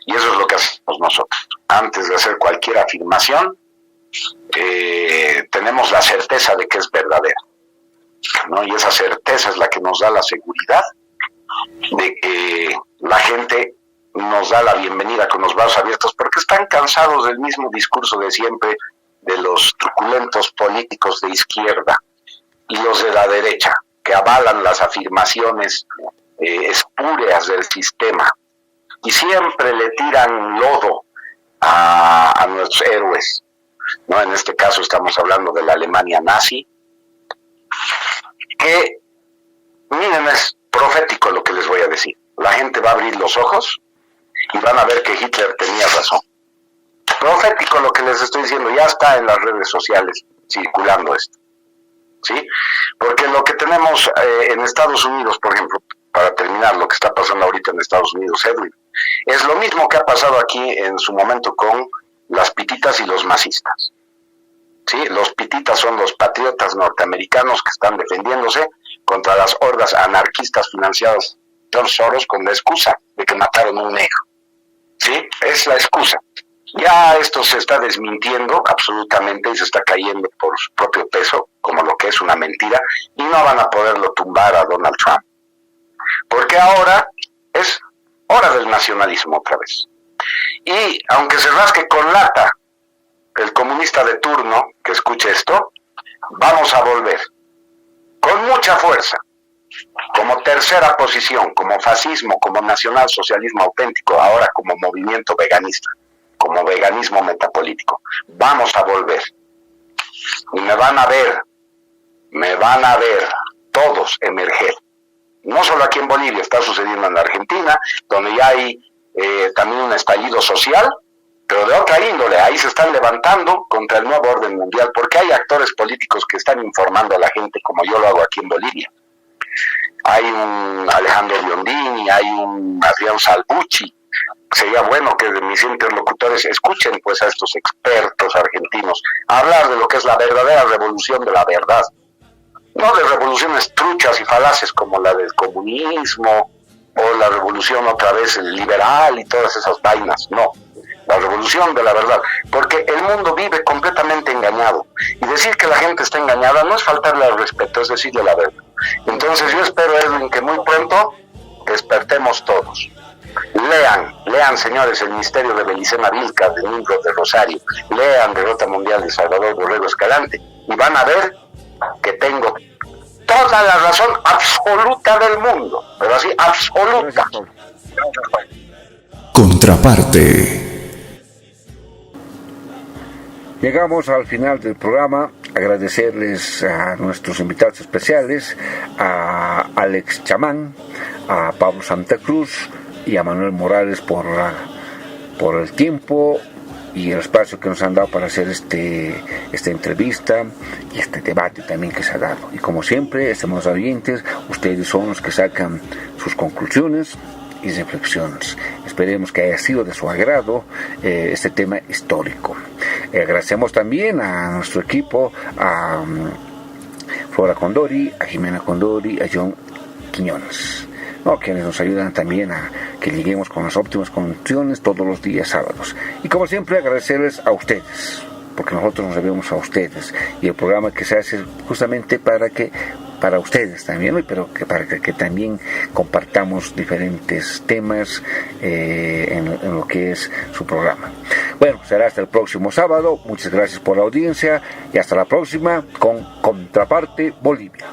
Y eso es lo que hacemos nosotros. Antes de hacer cualquier afirmación, tenemos la certeza de que es verdadera, ¿no? Y esa certeza es la que nos da la seguridad de que la gente nos da la bienvenida con los brazos abiertos, porque están cansados del mismo discurso de siempre de los truculentos políticos de izquierda y los de la derecha, que avalan las afirmaciones espúreas del sistema y siempre le tiran lodo a nuestros héroes, ¿no? En este caso estamos hablando de la Alemania nazi, que, miren, es profético lo que les voy a decir. La gente va a abrir los ojos y van a ver que Hitler tenía razón. Profético lo que les estoy diciendo, ya está en las redes sociales circulando esto, ¿sí? Porque lo que tenemos en Estados Unidos, por ejemplo, para terminar, lo que está pasando ahorita en Estados Unidos, Edwin, es lo mismo que ha pasado aquí en su momento con las pititas y los masistas, ¿sí? Los pititas son los patriotas norteamericanos que están defendiéndose contra las hordas anarquistas financiadas por George Soros con la excusa de que mataron a un negro, ¿sí? Es la excusa. Ya esto se está desmintiendo absolutamente y se está cayendo por su propio peso, como lo que es una mentira, y no van a poderlo tumbar a Donald Trump. Porque ahora es hora del nacionalismo otra vez. Y aunque se rasque con lata el comunista de turno que escuche esto, vamos a volver con mucha fuerza, como tercera posición, como fascismo, como nacionalsocialismo auténtico, ahora como movimiento veganista, como veganismo metapolítico. Vamos a volver. Y me van a ver todos emerger. No solo aquí en Bolivia, está sucediendo en la Argentina, donde ya hay también un estallido social, pero de otra índole. Ahí se están levantando contra el nuevo orden mundial, porque hay actores políticos que están informando a la gente, como yo lo hago aquí en Bolivia. Hay un Alejandro Biondini, hay un Adrián Salvucci. Sería bueno que de mis interlocutores escuchen pues a estos expertos argentinos hablar de lo que es la verdadera revolución de la verdad, no de revoluciones truchas y falaces como la del comunismo o la revolución otra vez liberal y todas esas vainas. No, la revolución de la verdad, porque el mundo vive completamente engañado, y decir que la gente está engañada no es faltarle al respeto, es decirle la verdad. Entonces yo espero, Edwin, que muy pronto despertemos todos. Lean, señores, el misterio de Belicena Vilca, de Nimrod de Rosario, lean Derrota Mundial de Salvador Borrego Escalante, y van a ver que tengo toda la razón absoluta del mundo, pero así, absoluta. Contraparte. Llegamos al final del programa. Agradecerles a nuestros invitados especiales, a Alex Chamán, a Pablo Santa Cruz y a Manuel Morales por el tiempo y el espacio que nos han dado para hacer esta entrevista y este debate también que se ha dado. Y como siempre, estimados oyentes, ustedes son los que sacan sus conclusiones y reflexiones. Esperemos que haya sido de su agrado este tema histórico. Agradecemos también a nuestro equipo, a Flora Condori, a Jimena Condori, a John Quiñones, quienes nos ayudan también a que lleguemos con las óptimas condiciones todos los días sábados. Y como siempre, agradecerles a ustedes, porque nosotros nos debemos a ustedes, y el programa que se hace justamente para ustedes también, ¿no? Pero para que también compartamos diferentes temas en lo que es su programa. Bueno, será hasta el próximo sábado. Muchas gracias por la audiencia y hasta la próxima con Contraparte Bolivia.